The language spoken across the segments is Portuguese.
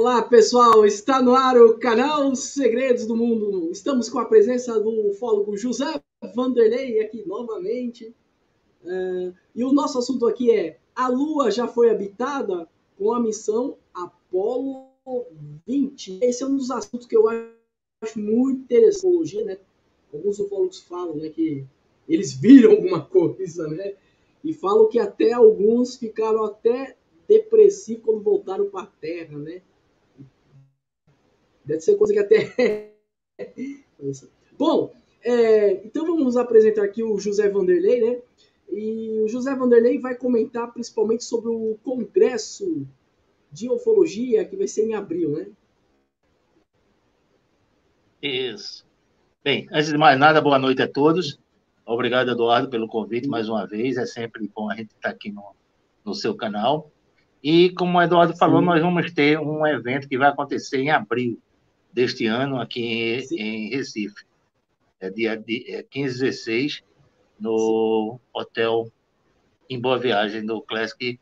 Olá, pessoal! Está no ar o canal Segredos do Mundo. Estamos com a presença do ufólogo José Vanderlei aqui novamente. E o nosso assunto aqui é: a Lua já foi habitada com a missão Apollo 20. Esse é um dos assuntos que eu acho muito interessante, né? Alguns ufólogos falam, né, que eles viram alguma coisa, né? E falam que até alguns ficaram até depressivos quando voltaram para a Terra, né? Deve ser coisa que até... Bom, então vamos apresentar aqui o José Vanderlei, né? E o José Vanderlei vai comentar principalmente sobre o Congresso de Ufologia, que vai ser em abril, né? Isso. Bem, antes de mais nada, boa noite a todos. Obrigado, Eduardo, pelo convite mais uma vez. É sempre bom a gente estar aqui no seu canal. E, como o Eduardo falou, nós vamos ter um evento que vai acontecer em abril deste ano, aqui em Recife. É dia 15 e 16, no hotel em Boa Viagem, do Classic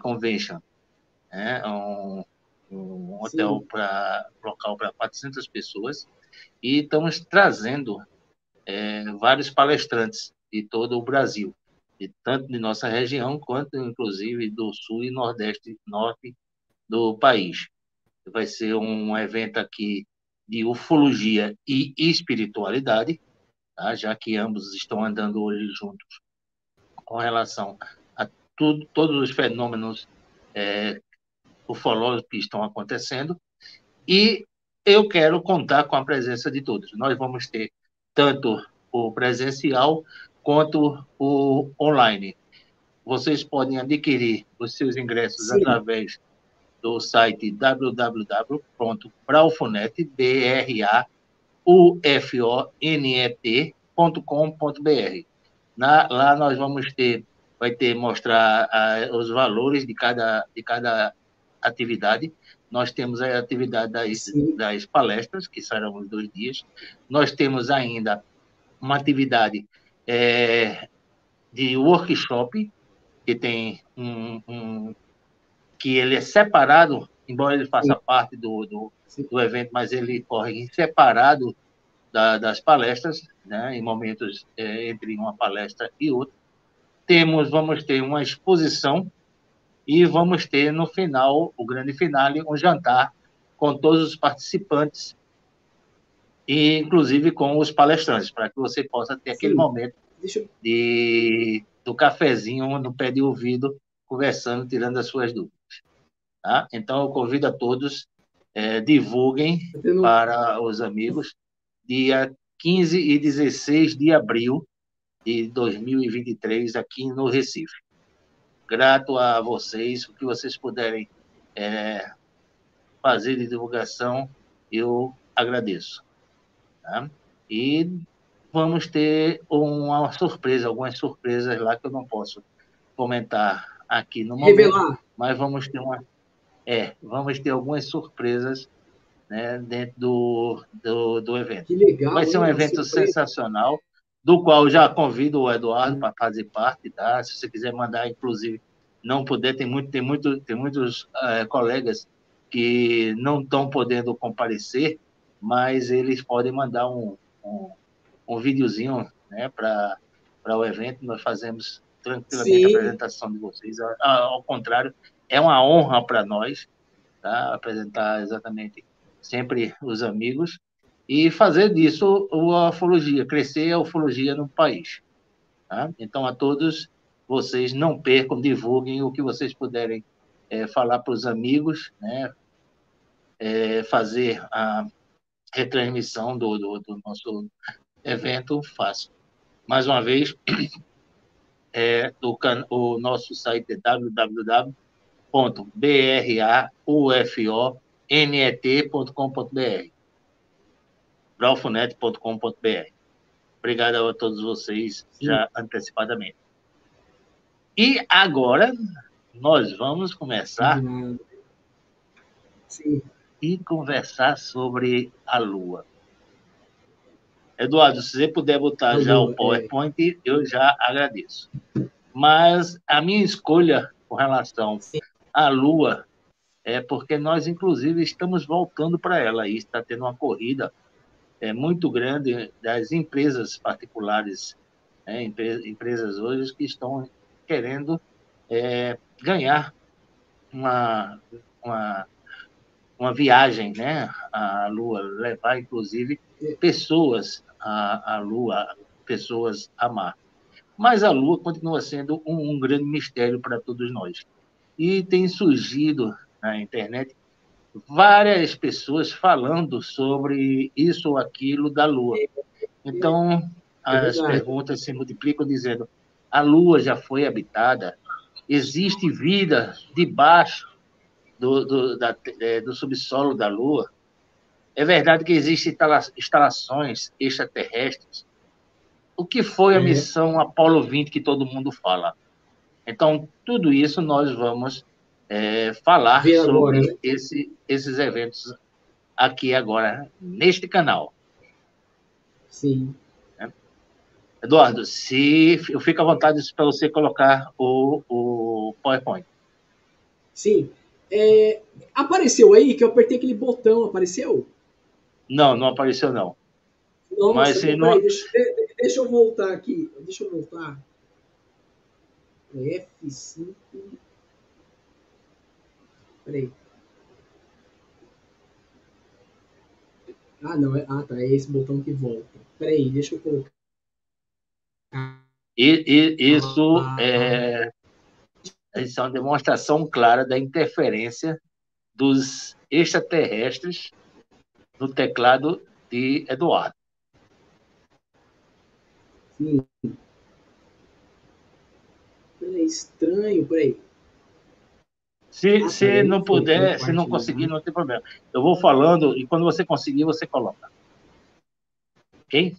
Convention. É um hotel local para 400 pessoas. E estamos trazendo vários palestrantes de todo o Brasil, tanto de nossa região, quanto, inclusive, do sul e nordeste, norte do país. Vai ser um evento aqui de ufologia e espiritualidade, tá? Já que ambos estão andando hoje juntos com relação a todos os fenômenos ufológicos que estão acontecendo. E eu quero contar com a presença de todos. Nós vamos ter tanto o presencial quanto o online. Vocês podem adquirir os seus ingressos através do site www.braufonet.com.br. Lá nós vai mostrar os valores de cada atividade. Nós temos a atividade das palestras, que serão os 2 dias. Nós temos ainda uma atividade de workshop, que tem que ele é separado, embora ele faça parte do evento, mas ele corre em separado das palestras, né, em momentos entre uma palestra e outra. Vamos ter uma exposição e vamos ter, no final, o grande finale, um jantar com todos os participantes e, inclusive, com os palestrantes, para que você possa ter aquele momento do cafezinho no pé de ouvido, conversando, tirando as suas dúvidas. Tá? Então, eu convido a todos, divulguem para os amigos, dia 15 e 16 de abril de 2023, aqui no Recife. Grato a vocês, o que vocês puderem fazer de divulgação, eu agradeço. Tá? E vamos ter algumas surpresas lá que eu não posso comentar aqui no momento. Revelar. Mas vamos ter algumas surpresas, né, dentro do evento. Que legal, vai ser um evento sensacional, do qual já convido o Eduardo para fazer parte, tá? Se você quiser mandar, inclusive, não puder, tem muitos colegas que não estão podendo comparecer, mas eles podem mandar um videozinho, né, para o evento. Nós fazemos tranquilamente a apresentação de vocês. Ao contrário, é uma honra para nós, tá? Apresentar exatamente sempre os amigos e fazer disso a ufologia, crescer a ufologia no país. Tá? Então, a todos vocês, não percam, divulguem o que vocês puderem falar para os amigos, né? Fazer a retransmissão do nosso evento, faço. Mais uma vez, o nosso site é www.braufonet.com.br, braufonet.com.br. Obrigado a todos vocês já antecipadamente. E agora nós vamos começar e conversar sobre a Lua. Eduardo, se você puder botar já o PowerPoint, eu já agradeço. Mas a minha escolha com relação à Lua porque nós, inclusive, estamos voltando para ela. E está tendo uma corrida muito grande das empresas particulares, né? Empresas hoje que estão querendo ganhar uma, uma, uma viagem, né, à Lua, levar, inclusive, pessoas à Lua, pessoas a Marte. Mas a Lua continua sendo um grande mistério para todos nós. E tem surgido na internet várias pessoas falando sobre isso ou aquilo da Lua. Então, É as verdade. perguntas se multiplicam dizendo: a Lua já foi habitada? Existe vida debaixo do subsolo da Lua? É verdade que existem instalações extraterrestres? O que foi a missão Apollo 20 que todo mundo fala? Então, tudo isso nós vamos falar Ver agora, sobre né? esses eventos aqui agora, neste canal. Sim. Eduardo, se eu fico à vontade para você colocar o PowerPoint. Sim. Apareceu aí que eu apertei aquele botão, apareceu? Não, não apareceu, não. Mas Nossa, se peraí, não... deixa eu voltar aqui. Deixa eu voltar. F5. Peraí. Ah, não. Tá. É esse botão que volta. Peraí, deixa eu colocar. Isso Ah, é uma demonstração clara da interferência dos extraterrestres no teclado de Eduardo. sim. Peraí, estranho. Peraí. Tá. Se Daí não foi puder, se não conseguir, compartilhar. não tem problema. Eu vou falando e quando você conseguir, você coloca. Ok?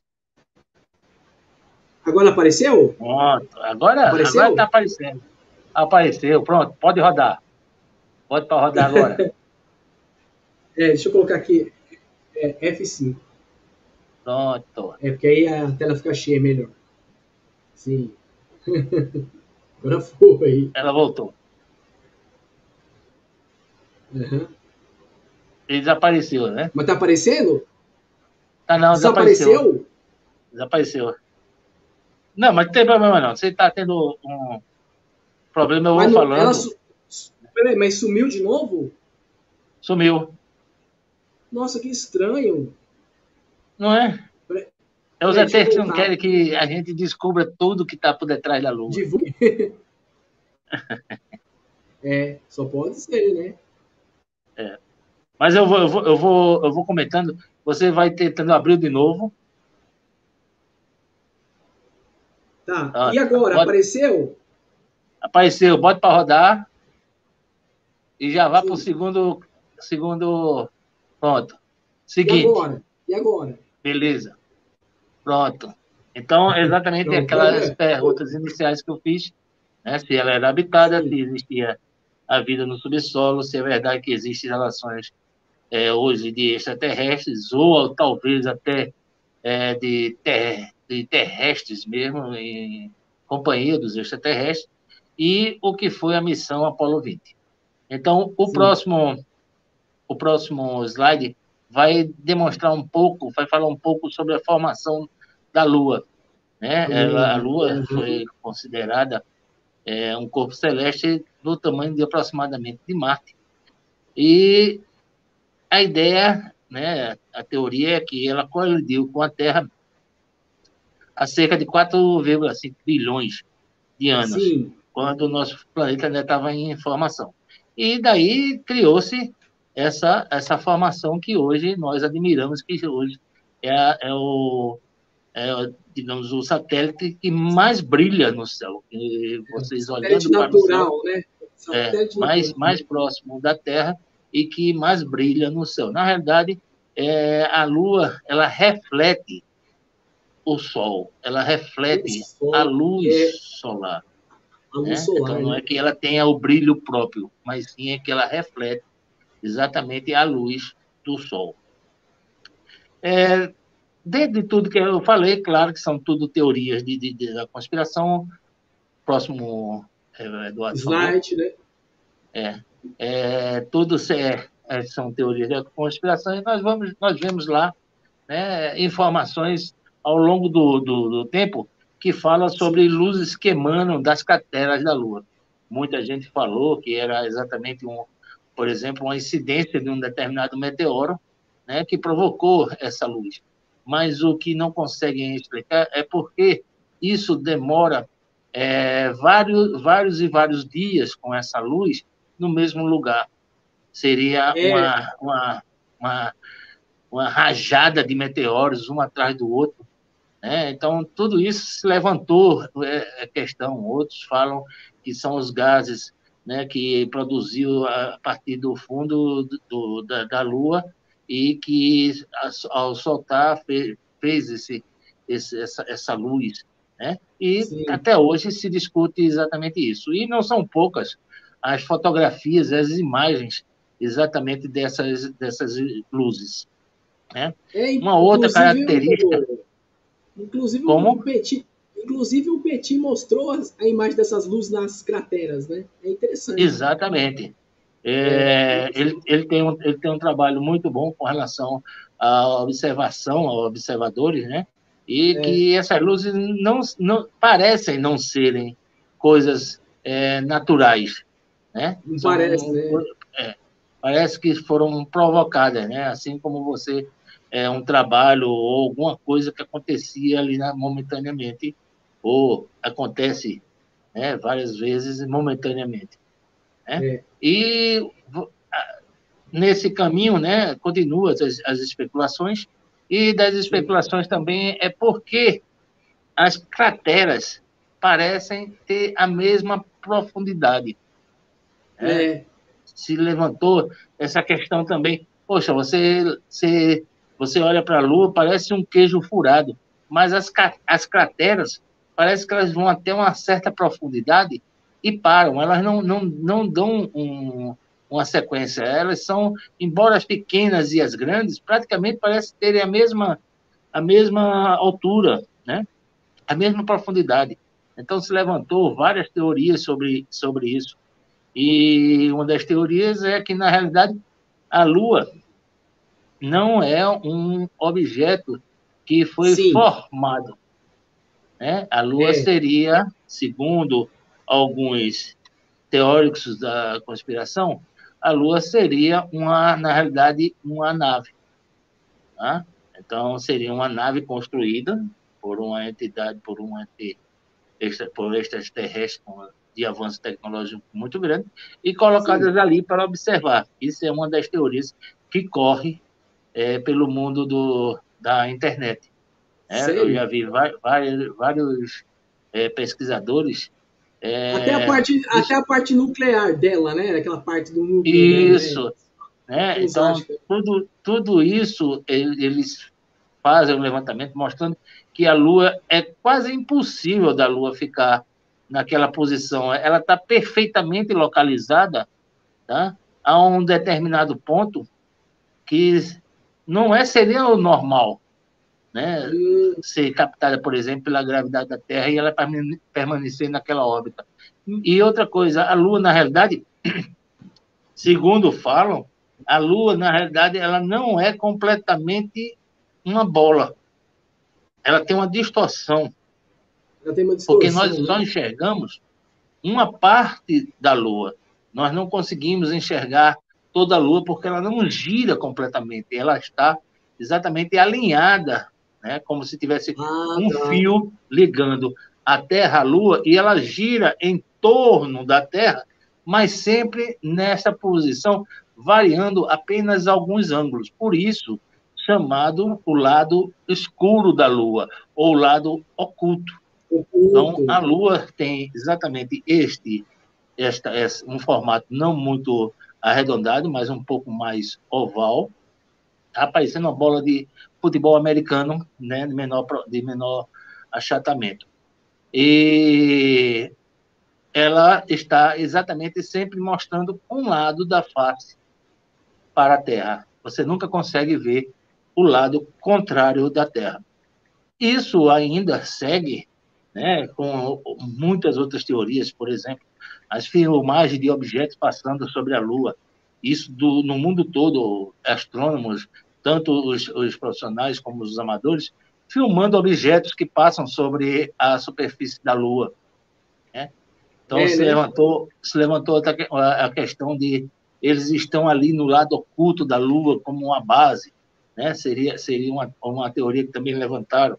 Agora apareceu? Pronto. Agora está Apareceu? aparecendo. Apareceu. Pronto. Pode rodar. Pode para rodar agora. Deixa eu colocar aqui. F5. Pronto. Porque aí a tela fica cheia melhor. Sim. Agora foi. Ela voltou. Uhum. E desapareceu, né? Mas tá aparecendo? Ah, não, desapareceu. Desapareceu? Desapareceu. Não, mas não tem problema não. Você está tendo um problema, eu vou Mas não, ela. falando. Peraí, mas sumiu de novo? Sumiu. Nossa, que estranho. Não é? Peraí, Os deixa eu ETs que não voltar. querem que a gente descubra tudo que está por detrás da Lua. Só pode ser, né? É. Mas eu vou comentando. Você vai tentando abrir de novo. Tá. Ah, E agora? pode, Apareceu? apareceu, bote para rodar e já vá para o Sim. segundo. Pronto. E Seguinte. agora? E agora? Beleza. Pronto. Então, exatamente Pronto. aquelas perguntas iniciais que eu fiz, né? Se ela era habitada, se Sim. existia a vida no subsolo, se é verdade que existem relações hoje de extraterrestres, ou talvez até de terrestres mesmo, em companhia dos extraterrestres, e o que foi a missão Apollo 20. Então, Sim. o próximo slide vai demonstrar um pouco, vai falar um pouco sobre a formação da Lua. Né? A lua, A né? Lua Uhum. foi considerada um corpo celeste do tamanho de aproximadamente de Marte. E a ideia, né, a teoria é que ela colidiu com a Terra há cerca de 4,5 bilhões de anos, Sim. quando o nosso planeta ainda estava em formação. E daí criou-se essa formação que hoje nós admiramos, que hoje digamos, o satélite que mais brilha no céu. E vocês Satélite olhando para o céu, natural, né? Satélite natural. mais próximo da Terra e que mais brilha no céu. Na realidade, a Lua ela reflete o Sol, ela O reflete a Sol luz é solar. a luz Né? Então, solar, não é né? que ela tenha o brilho próprio, mas sim é que ela reflete exatamente a luz do Sol. Dentro de tudo que eu falei, claro que são tudo teorias da conspiração, próximo Eduardo falou, Slide, né? tudo são teorias da conspiração, e nós vemos lá, né, informações ao longo do tempo que fala sobre luzes que emanam das crateras da Lua. Muita gente falou que era exatamente, por exemplo, uma incidência de um determinado meteoro, né, que provocou essa luz. Mas o que não conseguem explicar é por que isso demora vários dias com essa luz no mesmo lugar. Seria uma rajada de meteoros, um atrás do outro, né? Então, tudo isso se levantou questão. Outros falam que são os gases, né, que produziu a partir do fundo da Lua e que, ao soltar, fez essa luz. Né? E Sim. até hoje se discute exatamente isso. E não são poucas as fotografias, as imagens exatamente dessas luzes. Né? Uma outra característica... Inclusive Como? o Petit mostrou a imagem dessas luzes nas crateras, né? É interessante. Exatamente. Ele tem um trabalho muito bom com relação à observação, aos observadores, né? E que essas luzes não parecem não serem coisas naturais, né? Não parece, né? Parece que foram provocadas, né? Assim como um trabalho ou alguma coisa que acontecia ali momentaneamente, ou acontece, né, várias vezes momentaneamente. Né? E nesse caminho, né, continuam as especulações, e das especulações também é porque as crateras parecem ter a mesma profundidade. Né? Se levantou essa questão também. Poxa, você olha para a Lua, parece um queijo furado, mas as crateras parece que elas vão até uma certa profundidade e param. Elas não dão uma sequência. Elas são, embora as pequenas e as grandes, praticamente parecem terem a mesma altura, né? A mesma profundidade. Então se levantou várias teorias sobre isso. E uma das teorias é que, na realidade, a Lua não é um objeto que foi formado. Né? A Lua seria, segundo alguns teóricos da conspiração, a Lua seria, na realidade, uma nave. Tá? Então, seria uma nave construída por uma entidade, por extraterrestre de avanço tecnológico muito grande, e colocadas ali para observar. Isso é uma das teorias que corre pelo mundo da internet. Eu já vi vários pesquisadores. Até a parte nuclear dela, né? Aquela parte do núcleo isso, dela, né? Então, tudo isso eles fazem um levantamento mostrando que a Lua é quase impossível da Lua ficar naquela posição. Ela está perfeitamente localizada, tá? A um determinado ponto que seria o normal, né? Ser captada, por exemplo, pela gravidade da Terra e ela permanecer naquela órbita. E outra coisa, a Lua, na realidade, segundo falam, a Lua, na realidade, ela não é completamente uma bola. Ela tem uma distorção. Porque nós só enxergamos uma parte da Lua. Nós não conseguimos enxergar toda a Lua porque ela não gira completamente. Ela está exatamente alinhada, né? Como se tivesse fio ligando a Terra à Lua, e ela gira em torno da Terra, mas sempre nessa posição, variando apenas alguns ângulos. Por isso, chamado o lado escuro da Lua, ou lado oculto. Então, a Lua tem exatamente um formato não muito arredondado, mas um pouco mais oval, tá parecendo uma bola de futebol americano, né, de menor achatamento. E ela está exatamente sempre mostrando um lado da face para a Terra. Você nunca consegue ver o lado contrário da Terra. Isso ainda segue, né, com muitas outras teorias, por exemplo, as filmagens de objetos passando sobre a Lua. Isso no mundo todo, astrônomos, tanto os profissionais como os amadores, filmando objetos que passam sobre a superfície da Lua, né? Então, se levantou a questão de eles estão ali no lado oculto da Lua como uma base, né? Seria uma teoria que também levantaram.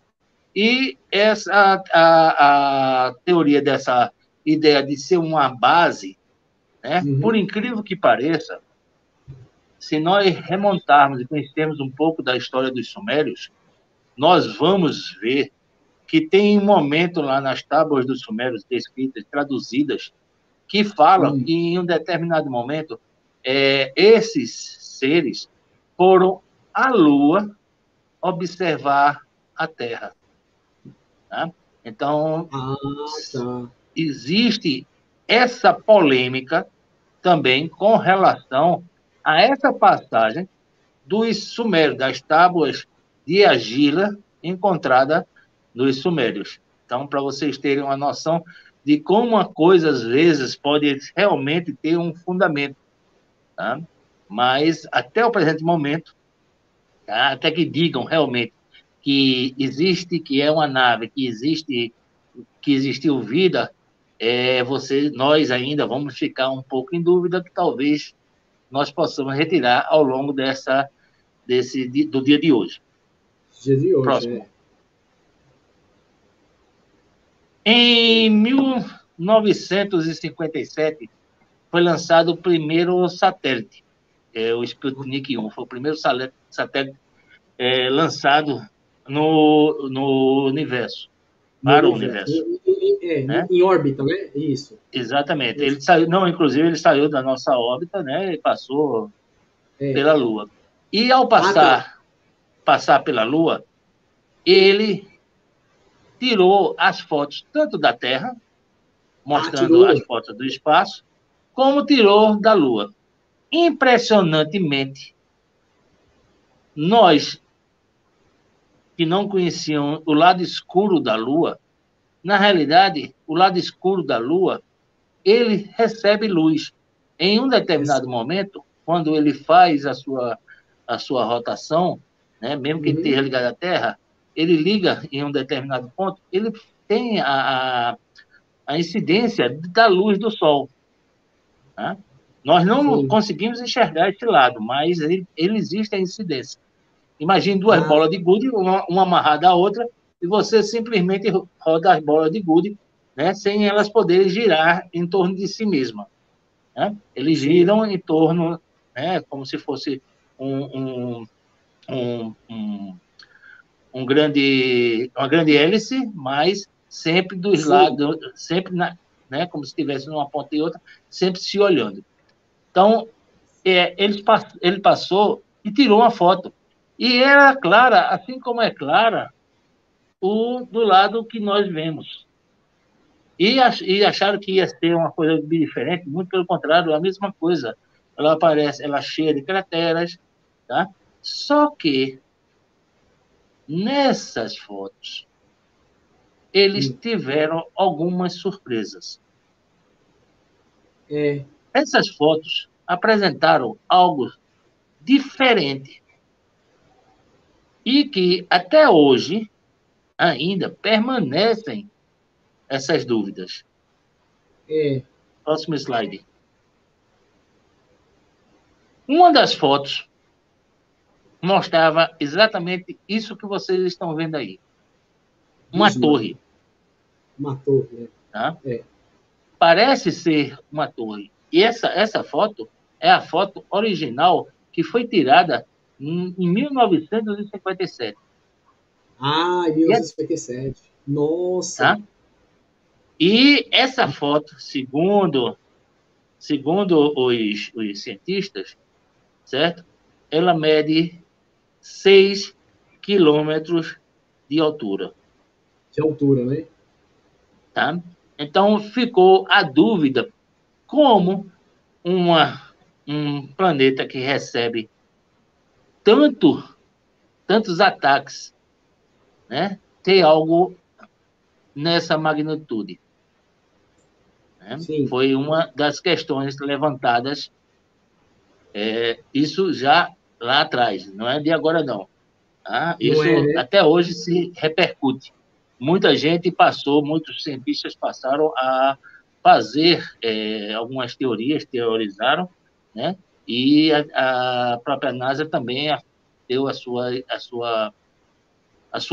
E a teoria dessa ideia de ser uma base, né? Por incrível que pareça, se nós remontarmos e conhecermos um pouco da história dos sumérios, nós vamos ver que tem um momento lá nas tábuas dos sumérios descritas, traduzidas, que falam que em um determinado momento esses seres foram à Lua observar a Terra. Tá? Então, existe essa polêmica também com relação a essa passagem dos sumérios, das tábuas de argila encontrada nos sumérios. Então, para vocês terem uma noção de como uma coisa, às vezes, pode realmente ter um fundamento. Tá? Mas, até o presente momento, tá? Até que digam realmente que existe, que é uma nave, que existiu vida, nós ainda vamos ficar um pouco em dúvida, que talvez nós possamos retirar ao longo do dia de hoje. Dia de hoje, Próximo. Em 1957, foi lançado o primeiro satélite, o Sputnik 1. Foi o primeiro satélite lançado no universo, para o universo. Em órbita, né? Isso. Exatamente. Ele saiu, inclusive ele saiu da nossa órbita, né? E passou pela Lua. E ao passar pela Lua, ele tirou as fotos tanto da Terra, mostrando as fotos do espaço, como tirou da Lua. Impressionantemente, nós que não conheciam o lado escuro da Lua, na realidade, o lado escuro da Lua, ele recebe luz. Em um determinado momento, quando ele faz a sua rotação, né, mesmo que ele esteja ligado à Terra, ele liga em um determinado ponto, ele tem a incidência da luz do Sol. Tá? Nós não conseguimos enxergar esse lado, mas ele existe a incidência. Imagine duas bolas de gude, uma amarrada à outra, e você simplesmente roda as bolas de gude, né, sem elas poderem girar em torno de si mesma. Né? Eles giram em torno, né, como se fosse uma grande hélice, mas sempre dos lados, sempre né, como se estivesse numa ponta e outra, sempre se olhando. Então, ele passou e tirou uma foto. E era clara, assim como é clara, do lado que nós vemos. E acharam que ia ser uma coisa diferente, muito pelo contrário, a mesma coisa. Ela aparece, ela é cheia de crateras, tá? Só que nessas fotos eles tiveram algumas surpresas. Essas fotos apresentaram algo diferente e que até hoje ainda permanecem essas dúvidas. Próximo slide. Uma das fotos mostrava exatamente isso que vocês estão vendo aí. Uma torre. Uma torre, né? Tá? Parece ser uma torre. E essa foto é a foto original que foi tirada em 1957. Em 1957. Nossa! Tá? E essa foto, segundo os cientistas, certo? Ela mede 6 quilômetros de altura. De altura, né? Tá? Então, ficou a dúvida como um planeta que recebe tantos ataques, né, tem algo nessa magnitude. Né? Sim. Foi uma das questões levantadas, isso já lá atrás, não é de agora não. Tá? Não é, Isso né? até hoje se repercute. Muita gente passou, muitos cientistas passaram a fazer algumas teorias, teorizaram, né? E a própria NASA também deu a sua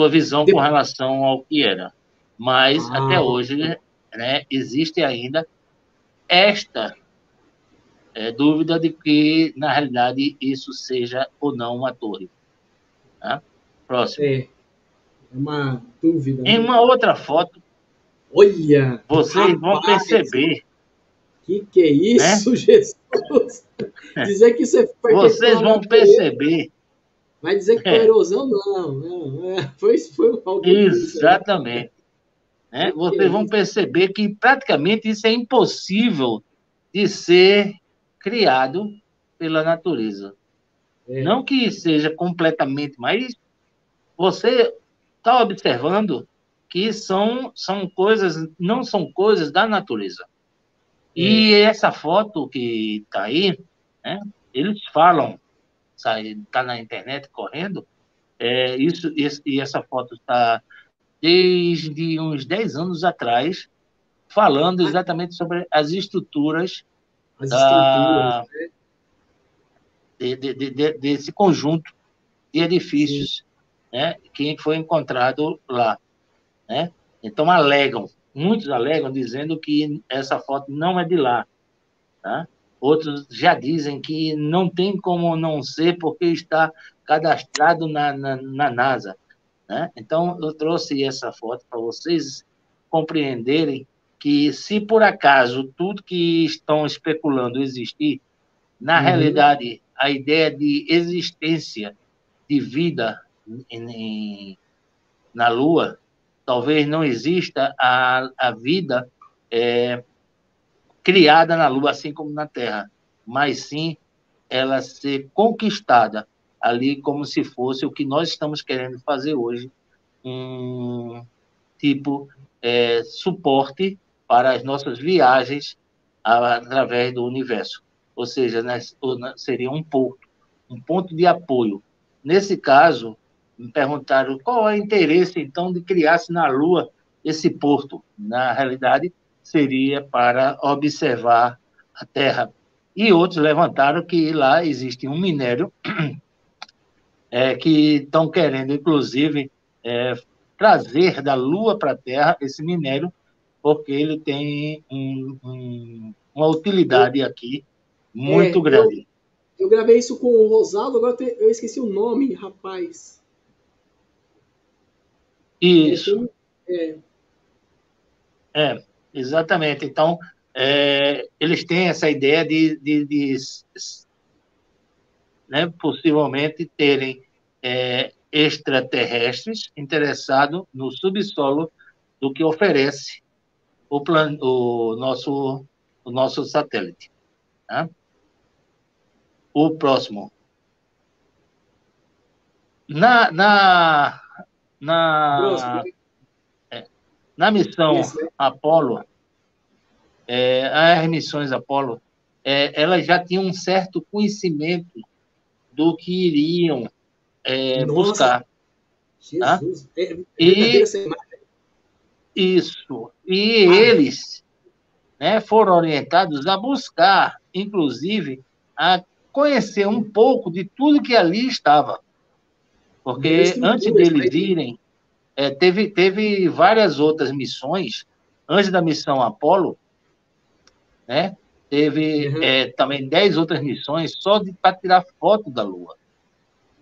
visão com relação ao que era. Mas até Ah, hoje, né, existe ainda esta dúvida de que, na realidade, isso seja ou não uma torre. Tá? Próximo. é uma dúvida, Em né? uma outra foto, Olha, vocês vão rapaz, perceber, que é né? isso, Jesus? Dizer que isso foi feito Vocês pela vão natureza, perceber, vai dizer que foi é, erosão? Não, não, foi alguém fez isso aí. exatamente, né? Que é Vocês vão isso? perceber que praticamente isso é impossível de ser criado pela natureza. É, Não que seja completamente, mas você está observando que são coisas, não são coisas da natureza. é. E essa foto que está aí, né, eles falam, está na internet correndo, e essa foto está desde uns 10 anos atrás, falando Ah, exatamente sobre as estruturas as estruturas, da, desse conjunto de sim. edifícios, né, que foi encontrado lá. Né? Então, muitos alegam dizendo que essa foto não é de lá. Tá? Outros já dizem que não tem como não ser porque está cadastrado na NASA. Né? Então, eu trouxe essa foto para vocês compreenderem que, se por acaso tudo que estão especulando existir, na Uhum. realidade, a ideia de existência de vida na Lua, talvez não exista a vida criada na Lua, assim como na Terra, mas sim ela ser conquistada ali como se fosse o que nós estamos querendo fazer hoje, um tipo suporte para as nossas viagens através do universo. Ou seja, né, seria um ponto de apoio. Nesse caso, me perguntaram qual é o interesse, então, de criar-se na Lua esse porto. Na realidade, seria para observar a Terra. E outros levantaram que lá existe um minério que estão querendo, inclusive, trazer da Lua para a Terra esse minério, porque ele tem uma Eu, utilidade aqui muito é, eu, grande. eu gravei isso com o Rosaldo, agora eu esqueci o nome, rapaz. É, Isso, tem, é, é, exatamente. Então, eles têm essa ideia de né, possivelmente terem extraterrestres interessados no subsolo do que oferece o nosso satélite. Tá? O próximo. Na, na, próximo, na, na missão esse, né? Apolo, as missões Apolo, elas já tinham um certo conhecimento do que iriam Nossa, buscar. Tá? Jesus, é verdadeira E essa imagem. isso. E Ah, eles, né, foram orientados a buscar, inclusive, a conhecer um pouco de tudo que ali estava. ver a Porque antes estrutura, isso deles aí. irem, teve várias outras missões, antes da missão Apolo, né? Teve Uhum, também 10 outras missões só para tirar foto da Lua.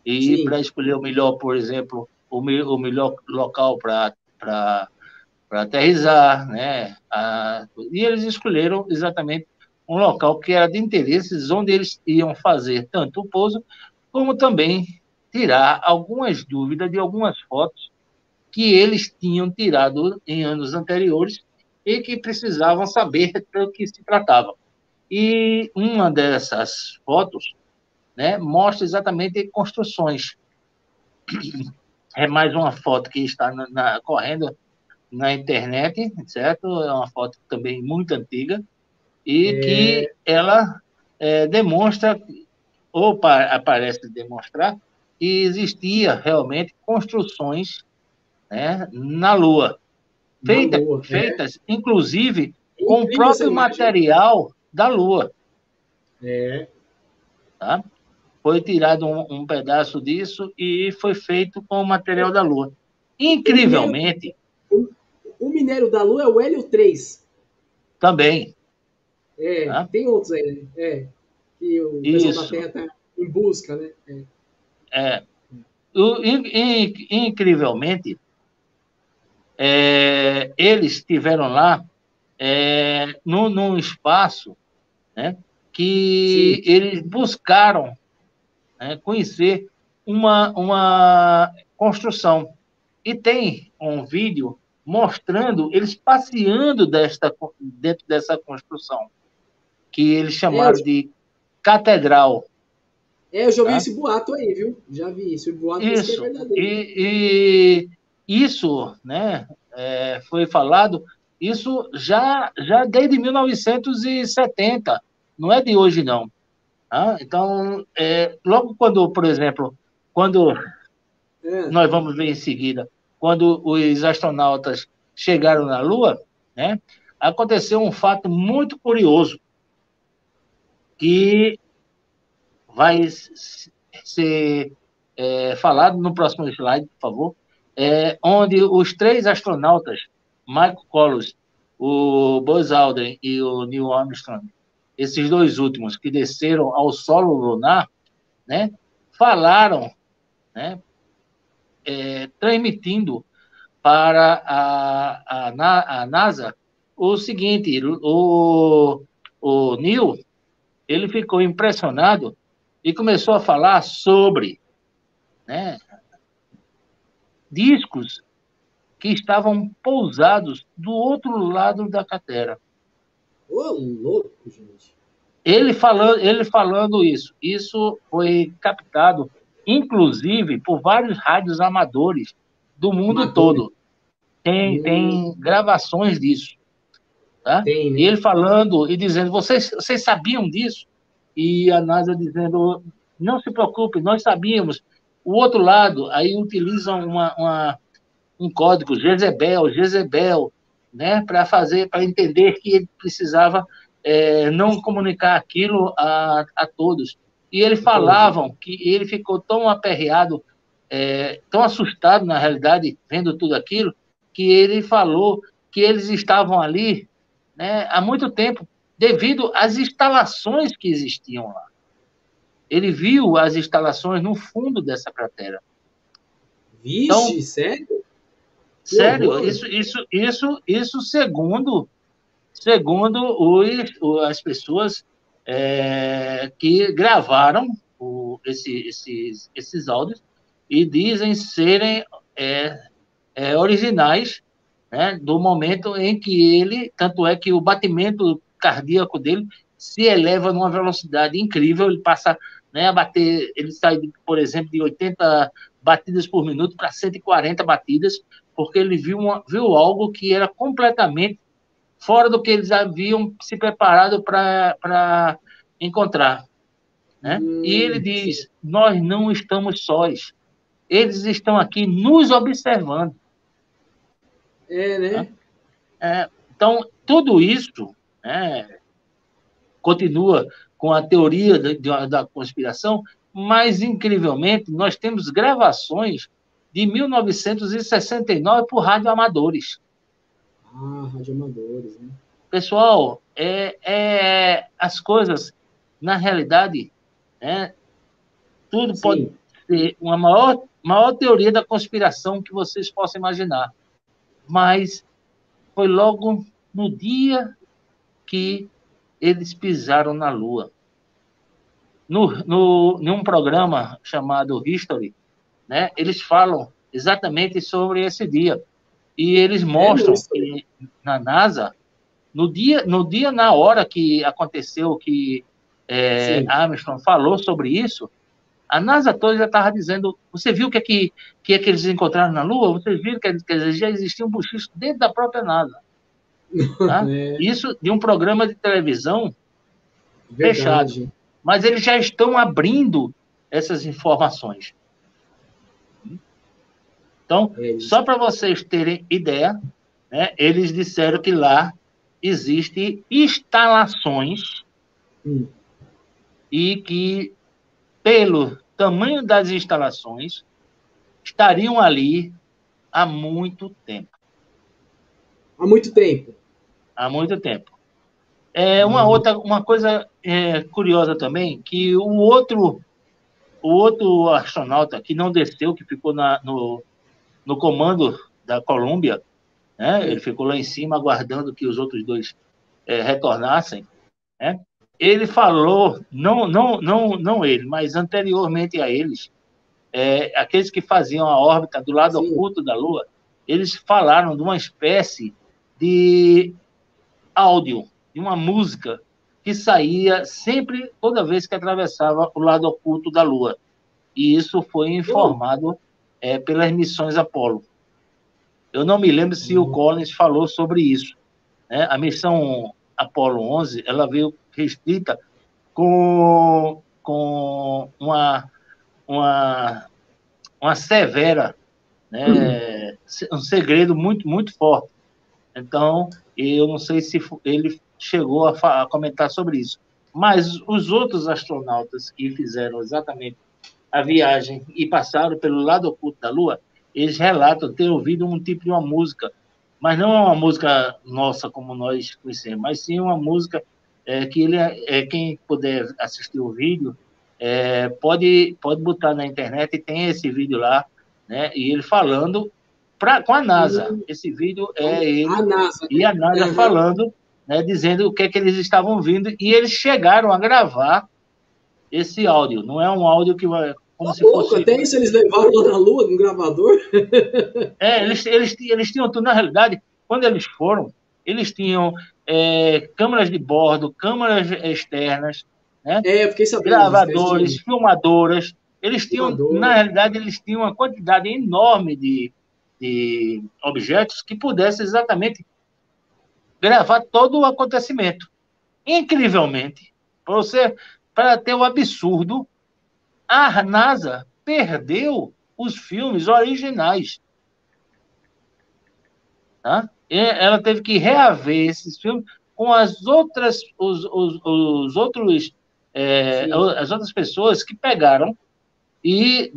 E para sim. escolher o melhor, por exemplo, o melhor local para aterrissar, né? E eles escolheram exatamente um local que era de interesses, onde eles iam fazer tanto o pouso, como também tirar algumas dúvidas de algumas fotos que eles tinham tirado em anos anteriores e que precisavam saber do que se tratava. E uma dessas fotos, né, mostra exatamente construções. É mais uma foto que está correndo na internet, certo? É uma foto também muito antiga, e que ela demonstra, ou parece demonstrar, que existia realmente construções, né, na Lua, Na Lua. feitas, inclusive, É com o incrível essa próprio imagem. material da Lua. É. Tá? Foi tirado um pedaço disso e foi feito com o material da Lua. O minério, Incrivelmente, o, o minério da Lua é o hélio 3. também. É, Tá? tem outros aí, né? Que o pessoal da Isso. Terra está em busca, né? É, incrivelmente, eles estiveram lá num espaço, né, Sim. que eles buscaram, né, conhecer uma construção. E tem um vídeo mostrando eles passeando dentro dessa construção, que eles É, eu, chamaram de catedral. eu já ouvi Tá? esse boato aí, viu? Já vi isso. O boato disse que é Isso. verdadeiro. E isso, né, foi falado, isso já desde 1970, não é de hoje, não. Tá? Então, logo quando, por exemplo, quando É. nós vamos ver em seguida, quando os astronautas chegaram na Lua, né, aconteceu um fato muito curioso, que vai ser falado no próximo slide, por favor, onde os 3 astronautas, Michael Collins, o Buzz Aldrin e o Neil Armstrong, esses 2 últimos que desceram ao solo lunar, né, falaram, né, transmitindo para a NASA o seguinte: o Neil, ele ficou impressionado e começou a falar sobre, né, discos que estavam pousados do outro lado da cratera. Ô, louco, gente. Ele falando isso foi captado, inclusive, por vários rádios amadores do mundo Amadores. todo. Tem gravações disso. Tá? Tem, E né? ele falando e dizendo, vocês sabiam disso? E a NASA dizendo, não se preocupe, nós sabíamos. O outro lado, aí utilizam um código Jezebel, né, para entender que ele precisava não comunicar aquilo a todos. E eles Entendi. falavam que ele ficou tão aperreado, tão assustado, na realidade, vendo tudo aquilo, que ele falou que eles estavam ali, né, há muito tempo, devido às instalações que existiam lá. Ele viu as instalações no fundo dessa cratera. Então, Vixe, sério? Que sério, horror. isso segundo as pessoas que gravaram esses áudios e dizem serem originais, né, do momento em que ele, tanto é que o batimento cardíaco dele se eleva numa velocidade incrível, ele passa, né, a bater, ele sai, por exemplo, de 80 batidas por minuto para 140 batidas, porque ele viu algo que era completamente fora do que eles haviam se preparado para encontrar. Né? E ele Sim. diz, nós não estamos sós, eles estão aqui nos observando. É, Né? né? Então, tudo isso, né, continua com a teoria da conspiração, mas, incrivelmente, nós temos gravações de 1969 por radioamadores. Ah, radioamadores, né? Pessoal, as coisas, na realidade, né, tudo pode Sim. ser uma maior teoria da conspiração que vocês possam imaginar. Mas foi logo no dia que eles pisaram na Lua. Num programa chamado History, né, eles falam exatamente sobre esse dia. E eles É, no mostram que na NASA, na hora que aconteceu, que Sim. Armstrong falou sobre isso, A NASA toda já estava dizendo, você viu o que é que eles encontraram na Lua? Vocês viram que já existia um bochicho dentro da própria NASA. Tá? É, Isso de um programa de televisão fechado. verdade. Mas eles já estão abrindo essas informações. Então, É isso. só para vocês terem ideia, né, eles disseram que lá existem instalações e que, pelo tamanho das instalações, estariam ali há muito tempo. Há muito tempo. Há muito tempo. Uma coisa curiosa também, que o outro astronauta que não desceu, que ficou no comando da Colômbia, né? Ele ficou lá em cima aguardando que os outros dois retornassem, né? Ele falou, não ele, mas anteriormente a eles, aqueles que faziam a órbita do lado Sim. oculto da Lua, eles falaram de uma espécie de áudio, de uma música que saía sempre, toda vez que atravessava o lado oculto da Lua. E isso foi informado pelas missões Apollo. Eu não me lembro se o Collins falou sobre isso, né? A missão Apollo 11, ela veio restrita com uma severa, né? Um segredo muito, muito forte. Então, eu não sei se ele chegou a comentar sobre isso. Mas os outros astronautas que fizeram exatamente a viagem e passaram pelo lado oculto da Lua, eles relatam ter ouvido um tipo de uma música, mas não é uma música nossa como nós conhecemos, mas sim uma música que quem puder assistir o vídeo pode botar na internet e tem esse vídeo lá, né? E ele falando com a NASA. Esse vídeo é ele NASA, e a NASA falando, né, dizendo o que é que eles estavam vindo, e eles chegaram a gravar esse áudio. Não é um áudio que vai como se louco, fosse. até isso eles levaram lá na Lua, num gravador. Eles tinham tudo. Na realidade, quando eles foram, eles tinham câmeras de bordo, câmeras externas, né? Eu fiquei sabendo disso, gravadores, filmadoras. Eles tinham, na filmador. realidade, eles tinham uma quantidade enorme de objetos que pudessem exatamente gravar todo o acontecimento. Incrivelmente, para ter o absurdo, a NASA perdeu os filmes originais. Tá? E ela teve que reaver esses filmes com as outras, os outros, as outras pessoas que pegaram e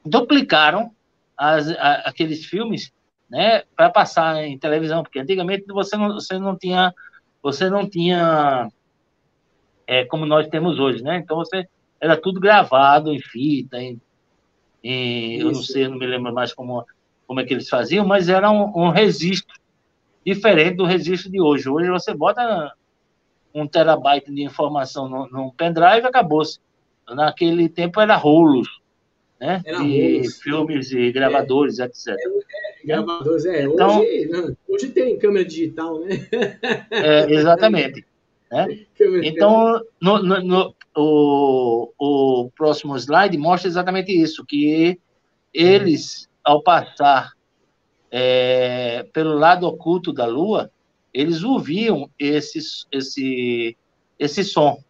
duplicaram aqueles filmes, né, para passar em televisão, porque antigamente você não tinha como nós temos hoje, né? Então era tudo gravado em fita, eu não sei, eu não me lembro mais como é que eles faziam, mas era um registro diferente do registro de hoje. Hoje você bota 1 terabyte de informação num pendrive e acabou-se. Naquele tempo era rolos, né? De filmes e gravadores, etc. Gravadores, Então, hoje tem câmera digital, né? exatamente. Né? Então, o próximo slide mostra exatamente isso, que eles, ao passar pelo lado oculto da Lua, eles ouviam esse som.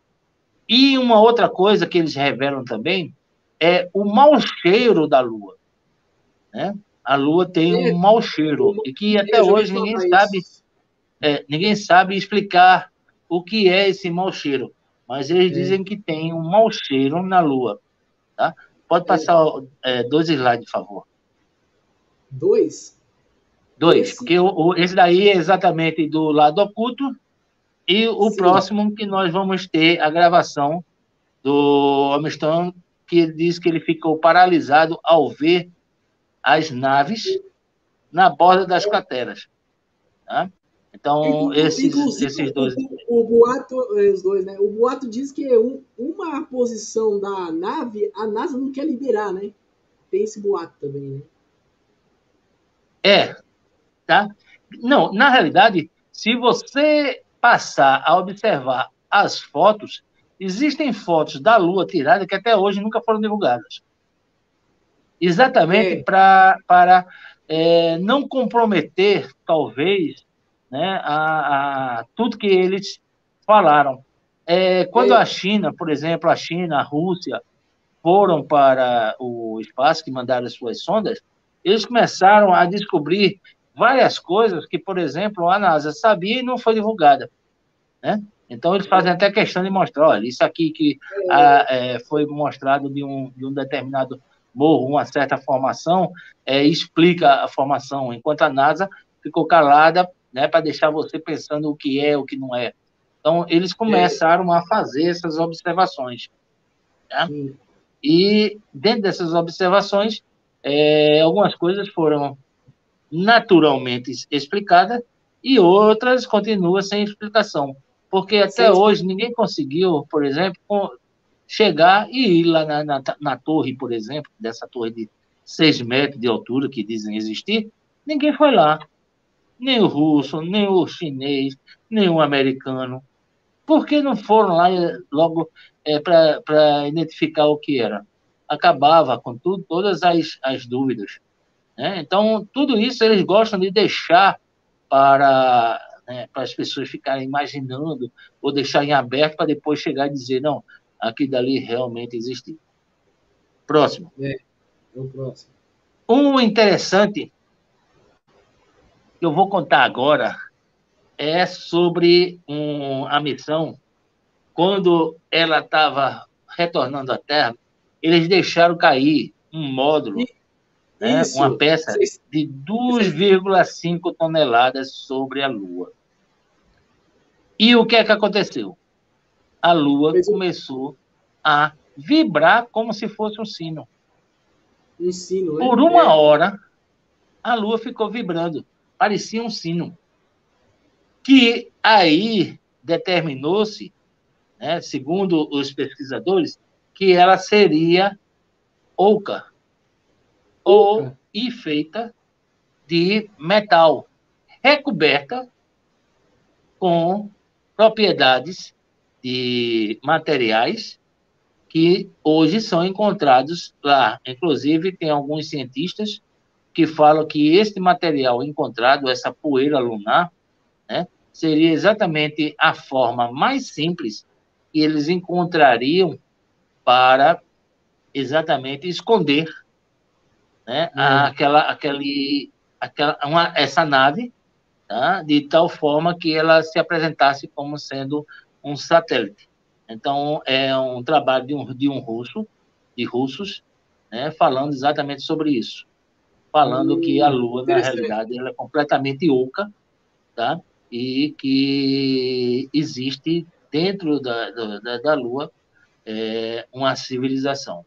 E uma outra coisa que eles revelam também é o mau cheiro da Lua. Né? A Lua tem um mau cheiro, e que até hoje ninguém sabe explicar o que é esse mau cheiro, mas eles dizem que tem um mau cheiro na Lua. Tá? Pode passar 2 slides, por favor. 2? 2, porque esse daí é exatamente do lado oculto, e o próximo que nós vamos ter a gravação do Armstrong, que ele diz que ele ficou paralisado ao ver as naves na borda das crateras. Tá? Então, esses dois. O boato, os dois, né? O boato diz que uma posição da nave, a NASA não quer liberar, né? Tem esse boato também, né? Tá? Não, na realidade, se você passar a observar as fotos, existem fotos da Lua tiradas que até hoje nunca foram divulgadas. Exatamente para não comprometer, talvez, né, tudo que eles falaram. Quando a China, por exemplo, a Rússia, foram para o espaço, que mandaram as suas sondas, eles começaram a descobrir várias coisas que, por exemplo, a NASA sabia e não foi divulgada, né? Então, eles fazem até questão de mostrar, olha, isso aqui que foi mostrado de um determinado morro, uma certa formação, explica a formação, enquanto a NASA ficou calada, né, para deixar você pensando o que é, o que não é. Então, eles começaram a fazer essas observações, né? E, dentro dessas observações, algumas coisas foram naturalmente explicadas e outras continuam sem explicação. Porque até hoje ninguém conseguiu, por exemplo, chegar e ir lá na torre, por exemplo, dessa torre de 6 metros de altura que dizem existir, ninguém foi lá. Nem o russo, nem o chinês, nem o americano. Por que não foram lá logo para identificar o que era? Acabava com tudo, todas as dúvidas, né? Então, tudo isso eles gostam de deixar para, né, para as pessoas ficarem imaginando ou deixar em aberto para depois chegar e dizer, não, aquilo dali realmente existiu. Próximo. O próximo. Um interessante que eu vou contar agora é sobre a missão. Quando ela estava retornando à Terra, eles deixaram cair um módulo, né, uma peça de 2,5 toneladas sobre a Lua. E o que é que aconteceu? A Lua começou a vibrar como se fosse um sino. Um sino, né? Por uma hora, a Lua ficou vibrando. Parecia um sino. Que aí determinou-se, né, segundo os pesquisadores, que ela seria oca ou feita de metal, recoberta com propriedades de materiais que hoje são encontrados lá. Inclusive, tem alguns cientistas que falam que este material encontrado, essa poeira lunar, né, seria exatamente a forma mais simples que eles encontrariam para exatamente esconder, né, essa nave, tá, de tal forma que ela se apresentasse como sendo um satélite. Então, é um trabalho de russos, né, falando exatamente sobre isso. Falando que a Lua, na realidade, ela é completamente oca, tá? E que existe dentro da Lua uma civilização.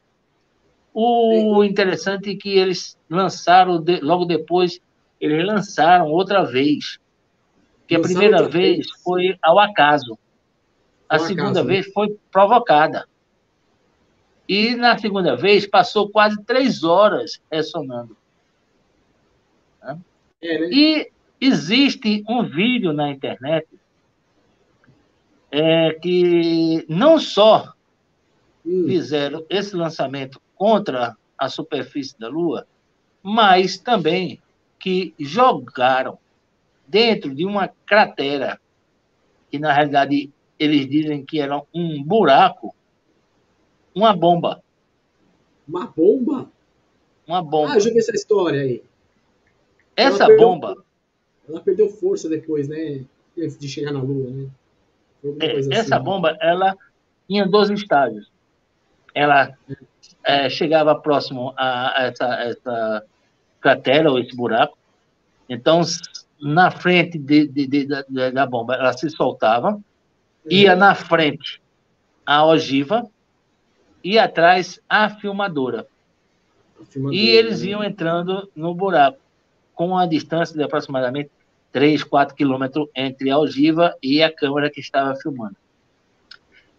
O interessante é que eles lançaram, logo depois, eles lançaram outra vez, que a primeira vez foi ao acaso. A segunda vez foi provocada. E na segunda vez passou quase 3 horas ressonando. Né? E existe um vídeo na internet que não só fizeram esse lançamento contra a superfície da Lua, mas também que jogaram dentro de uma cratera, que na realidade eles dizem que era um buraco, uma bomba. Uma bomba? Uma bomba. Ah, eu já vi essa história aí. Essa bomba... Ela perdeu força depois, né? Antes de chegar na Lua, né? Essa bomba, ela tinha 2 estágios. Ela chegava próximo a essa cratera, ou esse buraco. Então, na frente da bomba, ela se soltava, ia na frente a ogiva e atrás a filmadora. E eles iam entrando no buraco, com uma distância de aproximadamente 3, 4 quilômetros entre a ogiva e a câmera que estava filmando.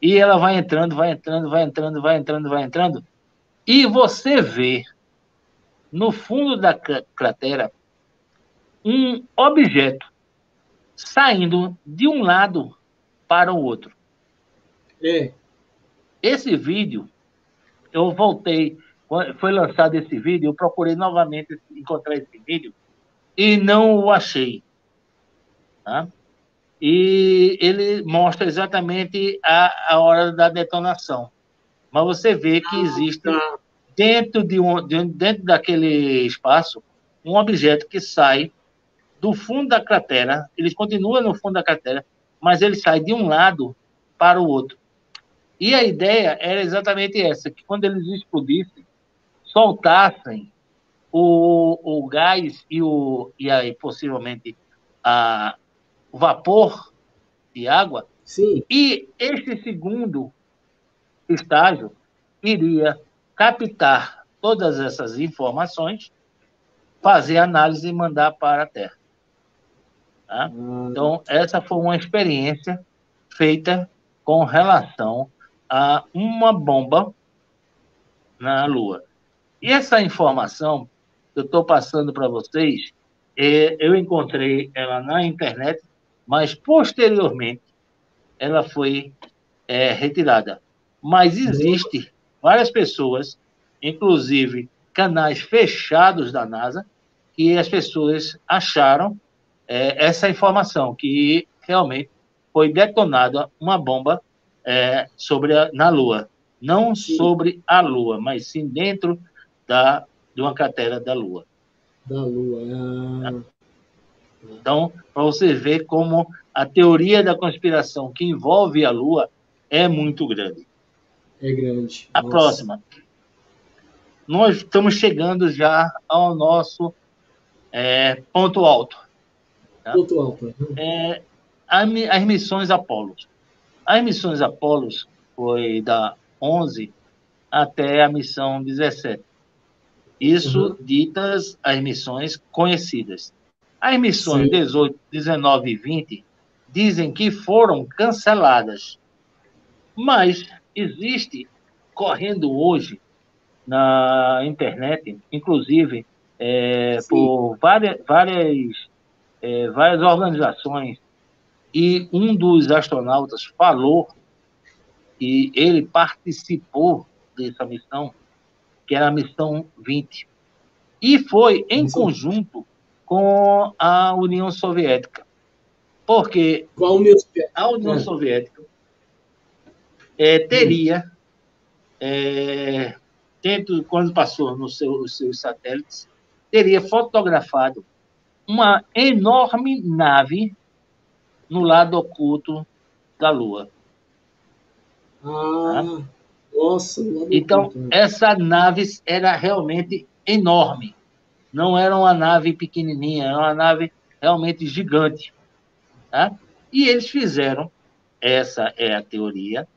E ela vai entrando, vai entrando, vai entrando, vai entrando, vai entrando, e você vê no fundo da cratera um objeto saindo de um lado para o outro. Esse vídeo, eu voltei, quando foi lançado esse vídeo, eu procurei novamente encontrar esse vídeo e não o achei. Tá? E ele mostra exatamente a hora da detonação. Mas você vê que existe Tá. dentro daquele espaço um objeto que sai do fundo da cratera, ele continua no fundo da cratera, mas ele sai de um lado para o outro. E a ideia era exatamente essa, que quando eles explodissem, soltassem o gás e aí, possivelmente o vapor de água, Sim. e esse segundo estágio iria captar todas essas informações, fazer análise e mandar para a Terra. Tá? Então, essa foi uma experiência feita com relação a uma bomba na Lua. E essa informação que eu estou passando para vocês, eu encontrei ela na internet, mas posteriormente ela foi retirada. Mas existe várias pessoas, inclusive canais fechados da NASA, que as pessoas acharam essa informação, que realmente foi detonada uma bomba na Lua. Não Sim. sobre a Lua, mas sim dentro de uma cratera da Lua. Da Lua. Então, para você ver como a teoria da conspiração que envolve a Lua é muito grande. É grande. A próxima. Nós estamos chegando já ao nosso ponto alto. Tá? Ponto alto. As missões Apollo. As missões Apollo foi da 11 até a missão 17. Isso ditas as missões conhecidas. As missões 18, 19 e 20 dizem que foram canceladas. Mas existe, correndo hoje na internet, inclusive por várias organizações, e um dos astronautas falou que ele participou dessa missão, que era a missão 20, e foi em conjunto com a União Soviética, porque a União Soviética teria, quando passou nos seus satélites, teria fotografado uma enorme nave no lado oculto da Lua. Nossa, então, essa nave era realmente enorme. Não era uma nave pequenininha, era uma nave realmente gigante. Tá? E eles fizeram, essa é a teoria,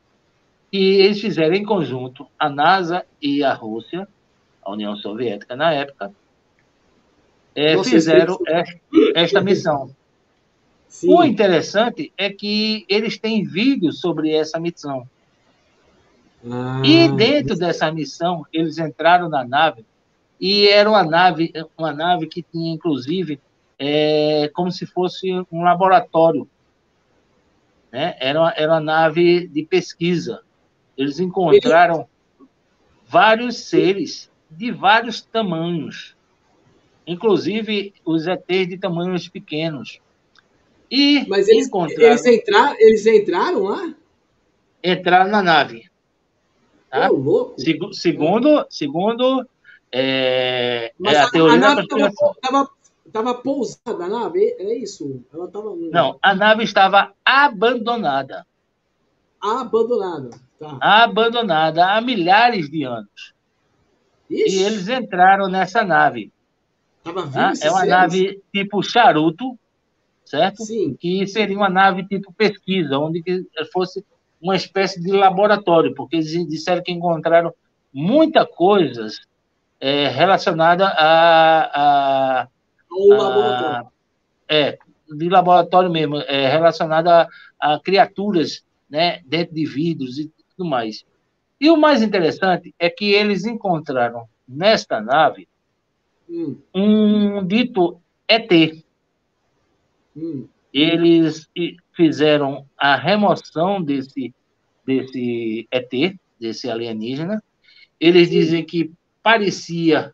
e eles fizeram em conjunto, a NASA e a Rússia, a União Soviética na época, fizeram esta missão. Sim. O interessante é que eles têm vídeos sobre essa missão. E dentro dessa missão, eles entraram na nave, e era uma nave que tinha, inclusive, como se fosse um laboratório. Né? Era uma nave de pesquisa. Eles encontraram vários seres de vários tamanhos, inclusive os ETs de tamanhos pequenos. Mas eles entraram lá? Entraram na nave. Tá? Louco. Segundo a teoria da conspiração. Estava pousada a nave, é isso? Ela tava... Não, a nave estava abandonada. Abandonada, tá. Abandonada há milhares de anos. Ixi. E eles entraram nessa nave. Tava vivo é uma nave tipo charuto, certo? Sim. Que seria uma nave tipo pesquisa, onde fosse uma espécie de laboratório, porque eles disseram que encontraram muita coisas relacionada laboratório. De laboratório mesmo, relacionada a criaturas, né, dentro de vidros e tudo mais. E o mais interessante é que eles encontraram nesta nave um dito ET. Eles fizeram a remoção desse ET desse alienígena. Eles dizem que parecia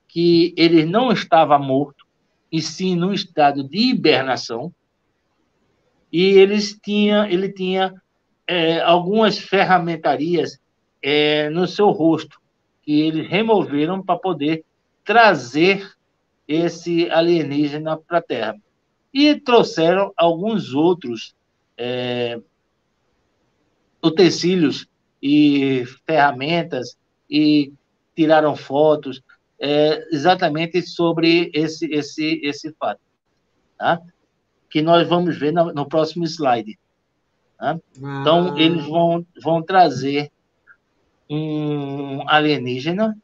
que ele não estava morto, e sim num estado de hibernação, e ele tinha algumas ferramentarias no seu rosto, que eles removeram para poder trazer esse alienígena para a Terra. E trouxeram alguns outros utensílios e ferramentas e tiraram fotos exatamente sobre esse fato, tá? Que nós vamos ver no próximo slide. Tá? Então, eles vão trazer um alienígena,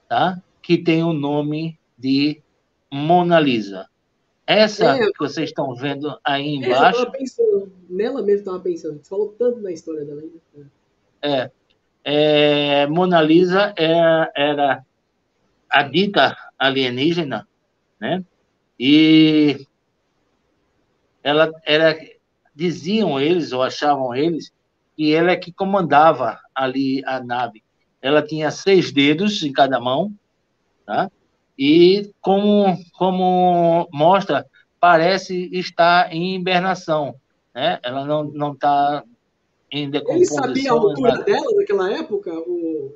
tá? Que tem o nome de Mona Lisa. Essa que vocês estão vendo aí embaixo... eu estava pensando, nela mesmo estava pensando, você falou tanto na história dela ainda. Mona Lisa era a dita alienígena, né? E ela era, diziam eles, ou achavam eles, que ela é que comandava ali a nave. Ela tinha 6 dedos em cada mão, tá? E como mostra, parece estar em hibernação, né? Ela não está em Ele sabia a decomposição. altura dela naquela época,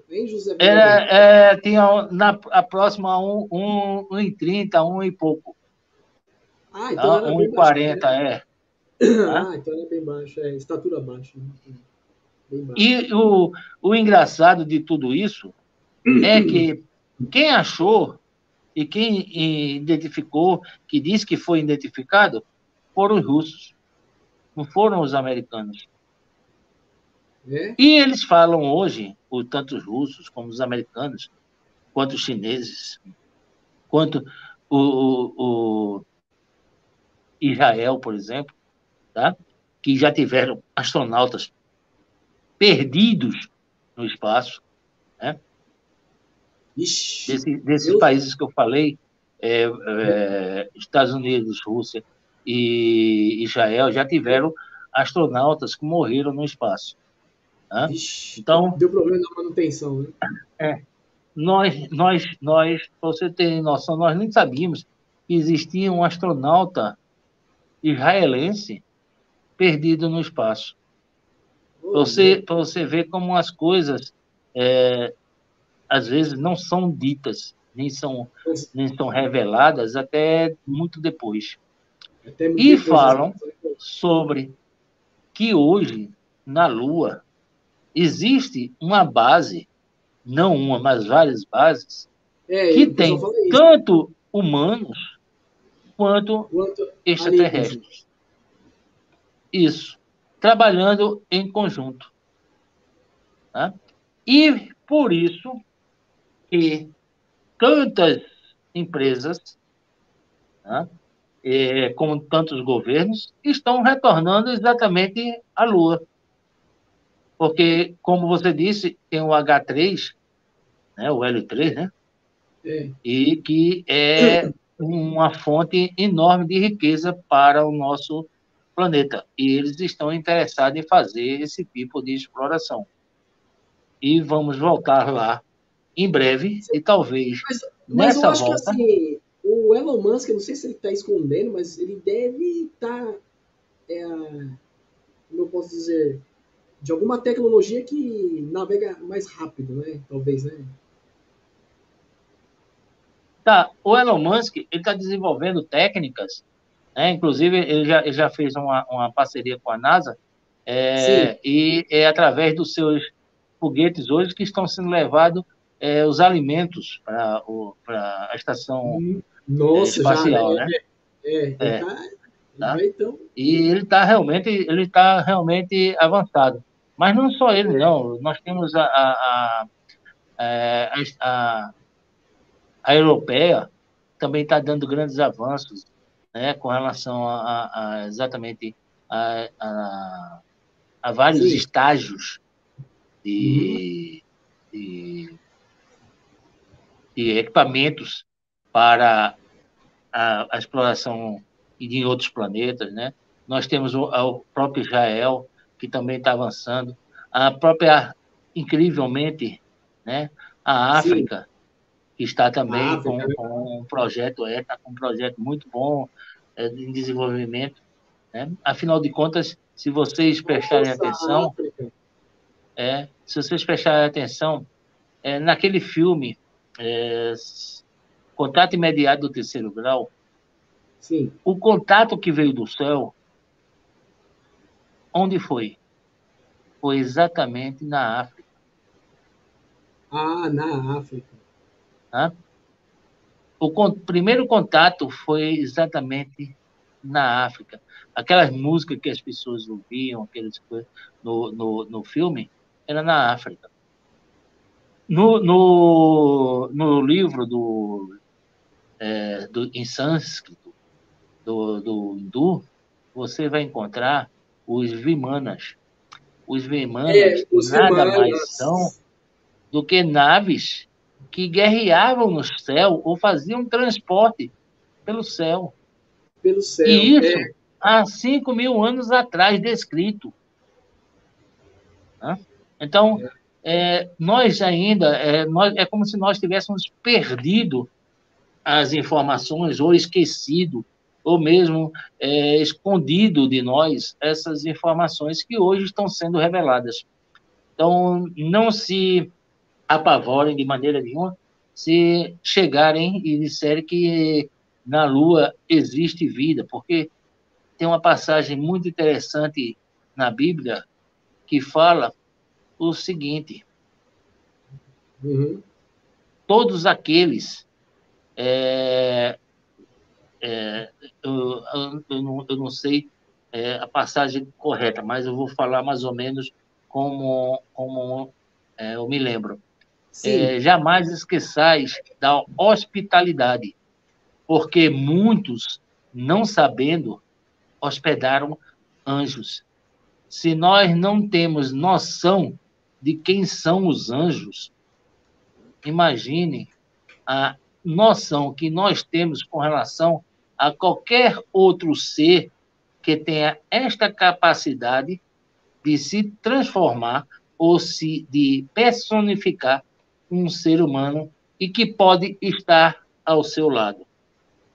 hein, José? Tinha a próxima a 1,30, 1 e pouco. Então era bem 1,40, baixo. Tá? Então era bem baixo, estatura baixa. Bem baixo. E o engraçado de tudo isso é que quem achou e quem identificou, que disse que foi identificado, foram os russos, não foram os americanos. E eles falam hoje, tanto os russos como os americanos, quanto os chineses, quanto o Israel, por exemplo, tá? Que já tiveram astronautas perdidos no espaço, né? Desses países que eu falei, Estados Unidos, Rússia e Israel, já tiveram astronautas que morreram no espaço. Né? Então, deu problema na manutenção, né? Nós, para você ter noção, nós nem sabíamos que existia um astronauta israelense perdido no espaço. Para você ver como as coisas, às vezes, não são ditas, nem são reveladas até muito depois. E falam sobre que hoje, na Lua, existe uma base, não uma, mas várias bases, que tem tanto humanos quanto extraterrestres. Isso. Trabalhando em conjunto. Tá? E por isso que tantas empresas, tá? Como tantos governos, estão retornando exatamente à Lua. Porque, como você disse, tem o H3, né, o L3, né? E que é uma fonte enorme de riqueza para o nosso planeta. E eles estão interessados em fazer esse tipo de exploração. E vamos voltar lá em breve, e talvez mas nessa eu acho volta... que assim, o Elon Musk, eu não sei se ele está escondendo, mas ele deve estar, como eu posso dizer, de alguma tecnologia que navega mais rápido, né? Talvez, né? Tá, o Elon Musk ele está desenvolvendo técnicas, né? Inclusive ele já fez uma parceria com a NASA, e é através dos seus foguetes hoje que estão sendo levados os alimentos para a estação espacial, já, né? Tá? Então... E ele está realmente avançado. Mas não só ele, não. Nós temos a europeia, também está dando grandes avanços, né, com relação exatamente a vários estágios de equipamentos para a exploração em outros planetas, né? Nós temos o próprio Israel, que também está avançando. A própria incrivelmente, né, a Sim, África, que está a também África, né? com um projeto, tá com um projeto muito bom em desenvolvimento, né? Afinal de contas, se vocês prestarem Nossa, a atenção, África. se vocês prestarem atenção, naquele filme, é, Contato Imediato do Terceiro Grau, Sim. o contato que veio do céu, onde foi? Foi exatamente na África. Ah, na África. Tá? Primeiro contato foi exatamente na África. Aquelas músicas que as pessoas ouviam, aquelas coisas no filme, era na África. No livro em sânscrito, do hindu, você vai encontrar os Vimanas. Os Vimanas Os nada mais são Vimanas. do que naves que guerreavam no céu ou faziam transporte pelo céu. Pelo céu. E isso há 5.000 anos atrás, descrito. Né? Então, nós ainda, é como se nós tivéssemos perdido as informações ou esquecido, ou mesmo escondido de nós essas informações que hoje estão sendo reveladas. Então, não se apavorem de maneira nenhuma se chegarem e disserem que na Lua existe vida, porque tem uma passagem muito interessante na Bíblia que fala o seguinte: Uhum. todos aqueles. É, é, eu não sei a passagem correta, mas eu vou falar mais ou menos como eu me lembro. Sim, Jamais esqueçais da hospitalidade, porque muitos, não sabendo, hospedaram anjos. Se nós não temos noção de quem são os anjos, imagine a noção que nós temos com relação a qualquer outro ser que tenha esta capacidade de se transformar ou de personificar um ser humano e que pode estar ao seu lado.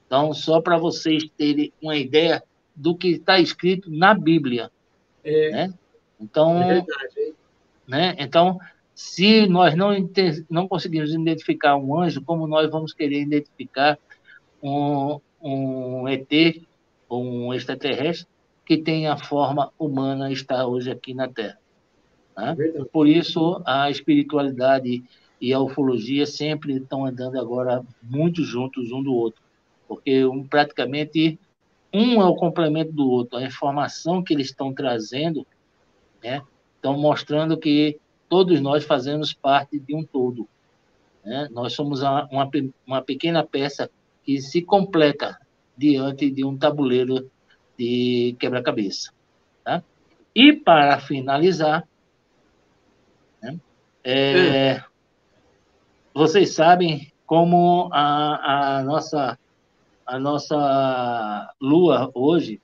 Então, só para vocês terem uma ideia do que está escrito na Bíblia, é, né? é Então, verdade. Hein? então, se nós não conseguimos identificar um anjo, como nós vamos querer identificar um ET ou um extraterrestre que tem a forma humana está hoje aqui na Terra? É Né? verdade. Por isso, a espiritualidade e a ufologia sempre estão andando agora muito juntos um do outro, porque praticamente um é o complemento do outro. A informação que eles estão trazendo, né, estão mostrando que todos nós fazemos parte de um todo. Né? Nós somos uma pequena peça que se completa diante de um tabuleiro de quebra-cabeça. Tá? E, para finalizar, né, É, vocês sabem como a nossa Lua hoje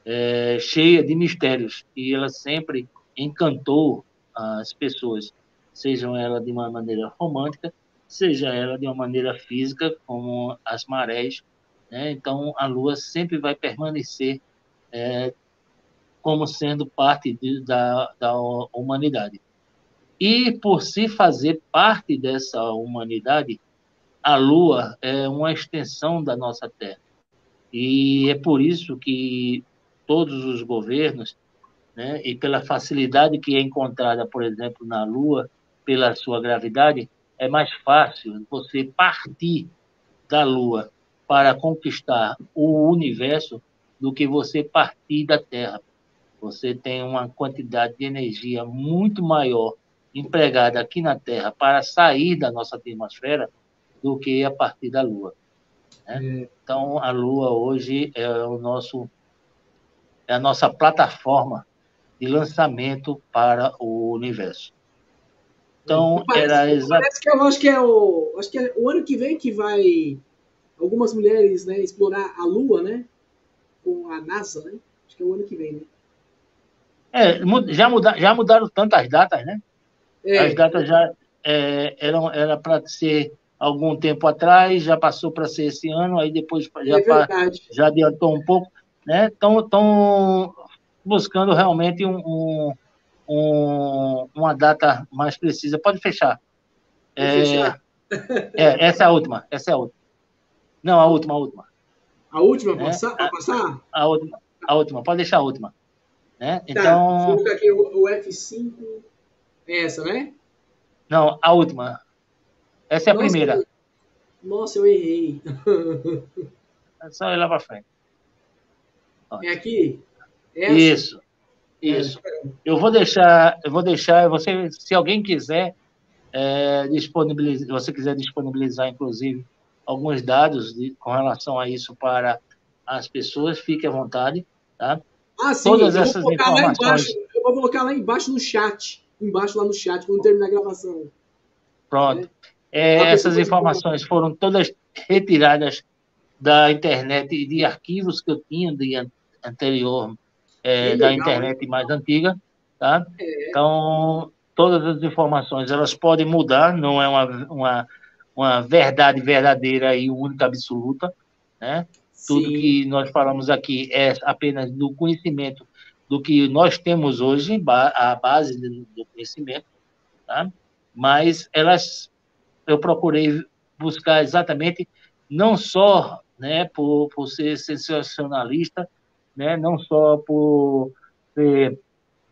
é cheia de mistérios e ela sempre encantou as pessoas, sejam ela de uma maneira romântica, seja ela de uma maneira física, como as marés, né? Então a Lua sempre vai permanecer como sendo parte da humanidade. E por se fazer parte dessa humanidade, a Lua é uma extensão da nossa Terra. E é por isso que todos os governos, né, e pela facilidade que é encontrada, por exemplo, na Lua, pela sua gravidade, é mais fácil você partir da Lua para conquistar o universo do que você partir da Terra. Você tem uma quantidade de energia muito maior empregada aqui na Terra para sair da nossa atmosfera do que a partir da Lua. Né? é, Então, a Lua hoje é a nossa plataforma de lançamento para o universo. e Então, era exato. parece que eu acho que é o ano que vem que vai algumas mulheres, né, explorar a Lua, né, com a NASA, né? Acho que é o ano que vem, né? Já mudaram tantas datas, né? As É, datas já era para ser algum tempo atrás, já passou para ser esse ano, aí depois é verdade. já adiantou um pouco, né? Estão buscando realmente uma data mais precisa. Pode fechar. Pode fechar? Essa é a última, essa é a última. Não, a última, A última né? para passar? A última, pode deixar a última, né? Tá, vou Então, colocar aqui o F5. É essa, né? não, a última. Essa é a Nossa, primeira. nossa, eu errei. É só ir lá para frente. É Pronto. aqui? Essa? Isso, É, isso. Eu vou deixar, você, se alguém quiser disponibilizar, se você quiser disponibilizar, inclusive, alguns dados com relação a isso para as pessoas, fique à vontade, tá? ah, sim, Todas eu vou essas colocar lá embaixo. informações, Eu vou colocar lá embaixo no chat. Embaixo lá no chat, quando terminar a gravação. pronto. Né? A pessoa Essas pode colocar. informações foram todas retiradas da internet e de arquivos que eu tinha anterior, Que da legal, hein? internet mais antiga, tá? É, Então, todas as informações, elas podem mudar, não é uma verdade verdadeira e única absoluta, né? Tudo sim. que nós falamos aqui é apenas do conhecimento do que nós temos hoje, a base do conhecimento, tá? Mas eu procurei buscar exatamente não só, né, por ser sensacionalista, né, não só por ser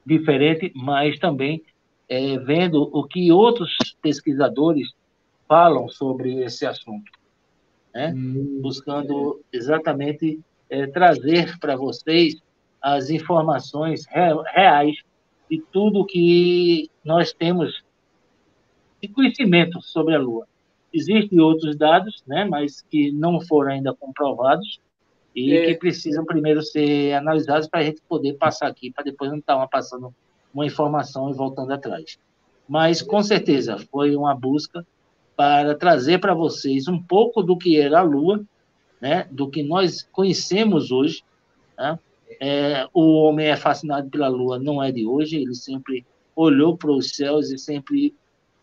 diferente, mas também vendo o que outros pesquisadores falam sobre esse assunto, né, É. buscando exatamente trazer para vocês as informações reais de tudo que nós temos de conhecimento sobre a Lua. Existem outros dados, né, mas que não foram ainda comprovados e que É, precisam primeiro ser analisados para a gente poder passar aqui, para depois não estar passando uma informação e voltando atrás. Mas, com certeza, foi uma busca para trazer para vocês um pouco do que era a Lua, né, do que nós conhecemos hoje. Né? O homem é fascinado pela Lua, não é de hoje, ele sempre olhou para os céus e sempre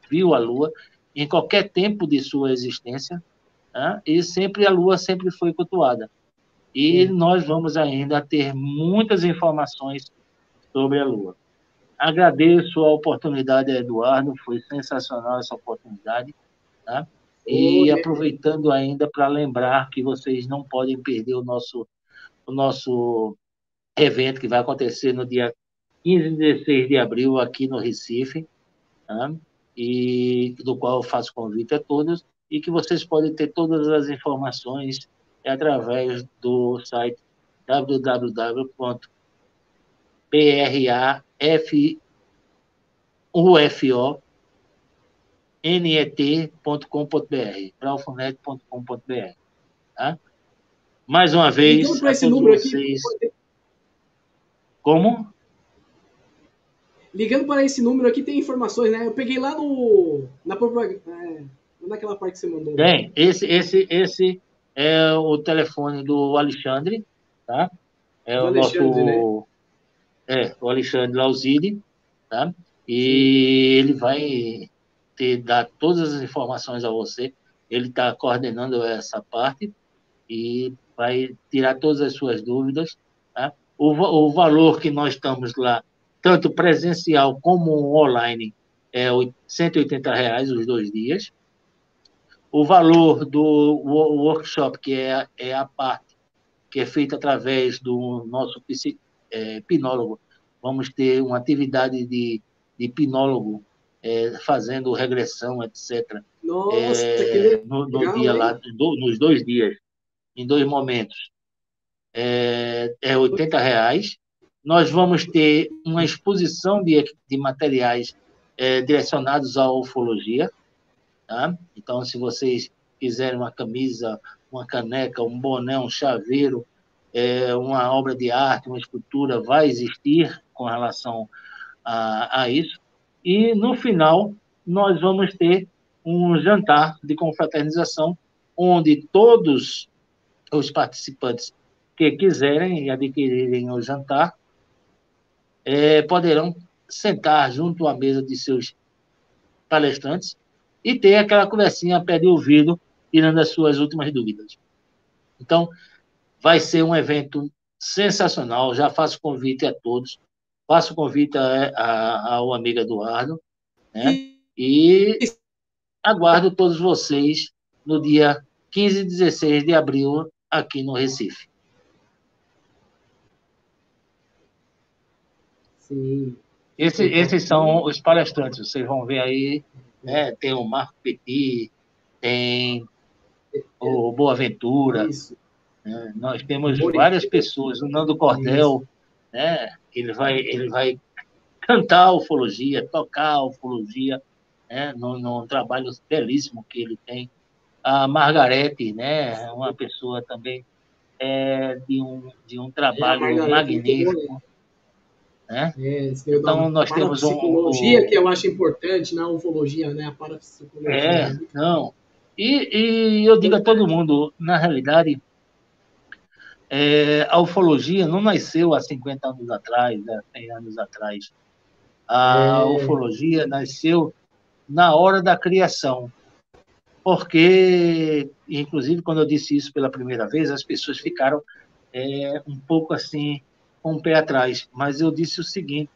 viu a Lua em qualquer tempo de sua existência, né? E sempre a Lua sempre foi cultuada. E é. nós vamos ainda ter muitas informações sobre a Lua. Agradeço a oportunidade, Eduardo, foi sensacional essa oportunidade, tá? Oh, E aproveitando ainda para lembrar que vocês não podem perder o nosso evento que vai acontecer no dia 15 e 16 de abril aqui no Recife, tá? E do qual eu faço convite a todos, e que vocês podem ter todas as informações através do site www.prafufonet.com.br, prafufonet.com.br, tá? Mais uma ligando vez, para a esse todos número aqui, vocês, como? ligando para esse número aqui tem informações, né? Eu peguei lá no na propaganda, naquela parte que você mandou. Bem, esse é o telefone do Alexandre, tá? É Do o Alexandre, né? nosso o Alexandre Lauzide, tá? Sim. E ele vai dar todas as informações a você. Ele está coordenando essa parte e vai tirar todas as suas dúvidas, tá? O valor que nós estamos lá, tanto presencial como online, é R$ 180 os 2 dias. O valor do workshop, que é a parte que é feita através do nosso hipnólogo. Vamos ter uma atividade de hipnólogo fazendo regressão, etc., Nossa, que no legal, dia hein? lá, nos 2 dias, em 2 momentos. R$ 80. Nós vamos ter uma exposição de materiais direcionados à ufologia. Tá? Então, se vocês quiserem uma camisa, uma caneca, um boné, um chaveiro, uma obra de arte, uma escultura, vai existir com relação a isso. E, no final, nós vamos ter um jantar de confraternização, onde todos os participantes que quiserem adquirirem o jantar poderão sentar junto à mesa de seus palestrantes e ter aquela conversinha a pé de ouvido, tirando as suas últimas dúvidas. Então, vai ser um evento sensacional. Já faço convite a todos. Faço convite ao amigo Eduardo, né? E aguardo todos vocês no dia 15 e 16 de abril aqui no Recife. Sim. Esses são os palestrantes. Vocês vão ver aí, né? Tem o Marco Petit, tem o Boaventura. Né? Nós temos várias pessoas. O Nando Cordel, né? Ele vai cantar a ufologia, tocar a ufologia, né? Num trabalho belíssimo que ele tem. A Margarete, né? Uma pessoa também de um trabalho magnífico. Né? Então, nós temos psicologia, que eu acho importante, na ufologia, né? A parapsicologia. Não. E eu digo a todo mundo, na realidade, a ufologia não nasceu há 50 anos atrás, há 100 anos atrás. A ufologia nasceu na hora da criação. Porque, inclusive, quando eu disse isso pela primeira vez, as pessoas ficaram um pouco assim, com o pé atrás. Mas eu disse o seguinte,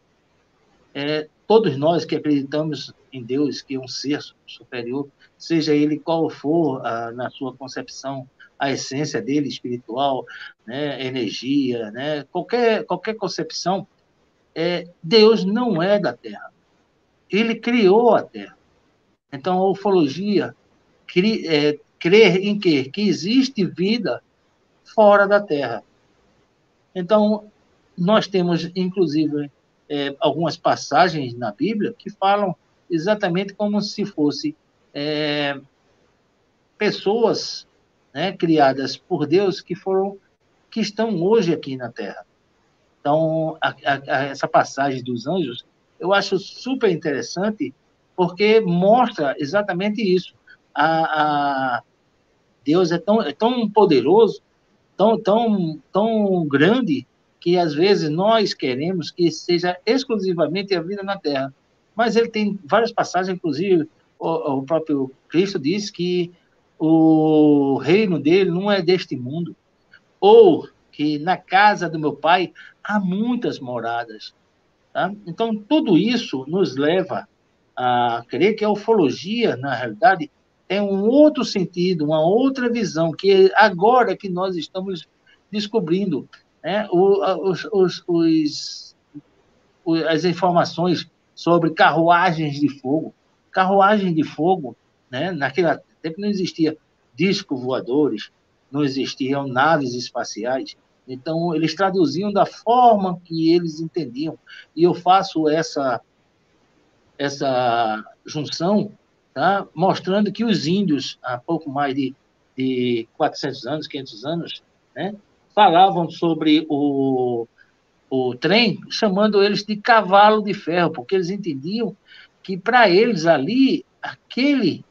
todos nós que acreditamos em Deus, que é um ser superior, seja ele qual for na sua concepção, a essência dele, espiritual, né, energia, né, qualquer concepção, Deus não é da Terra. Ele criou a Terra. Então, a ufologia crer em quê? Que existe vida fora da Terra. Então, nós temos, inclusive, algumas passagens na Bíblia que falam exatamente como se fossem pessoas, né, criadas por Deus que estão hoje aqui na Terra. Então, essa passagem dos anjos, eu acho super interessante, porque mostra exatamente isso. Deus é tão poderoso, tão grande, que às vezes nós queremos que seja exclusivamente a vida na Terra. Mas ele tem várias passagens, inclusive o próprio Cristo diz que o reino dele não é deste mundo, ou que na casa do meu pai há muitas moradas. Tá? Então, tudo isso nos leva a crer que a ufologia, na realidade, tem um outro sentido, uma outra visão, que agora que nós estamos descobrindo, né? As informações sobre carruagens de fogo. Carruagem de fogo, né? Naquele tempo não existia discos voadores, não existiam naves espaciais. Então, eles traduziam da forma que eles entendiam. E eu faço essa junção, tá? Mostrando que os índios, há pouco mais de 400 anos, 500 anos, né? Falavam sobre o trem, chamando eles de cavalo de ferro, porque eles entendiam que, para eles ali, aquele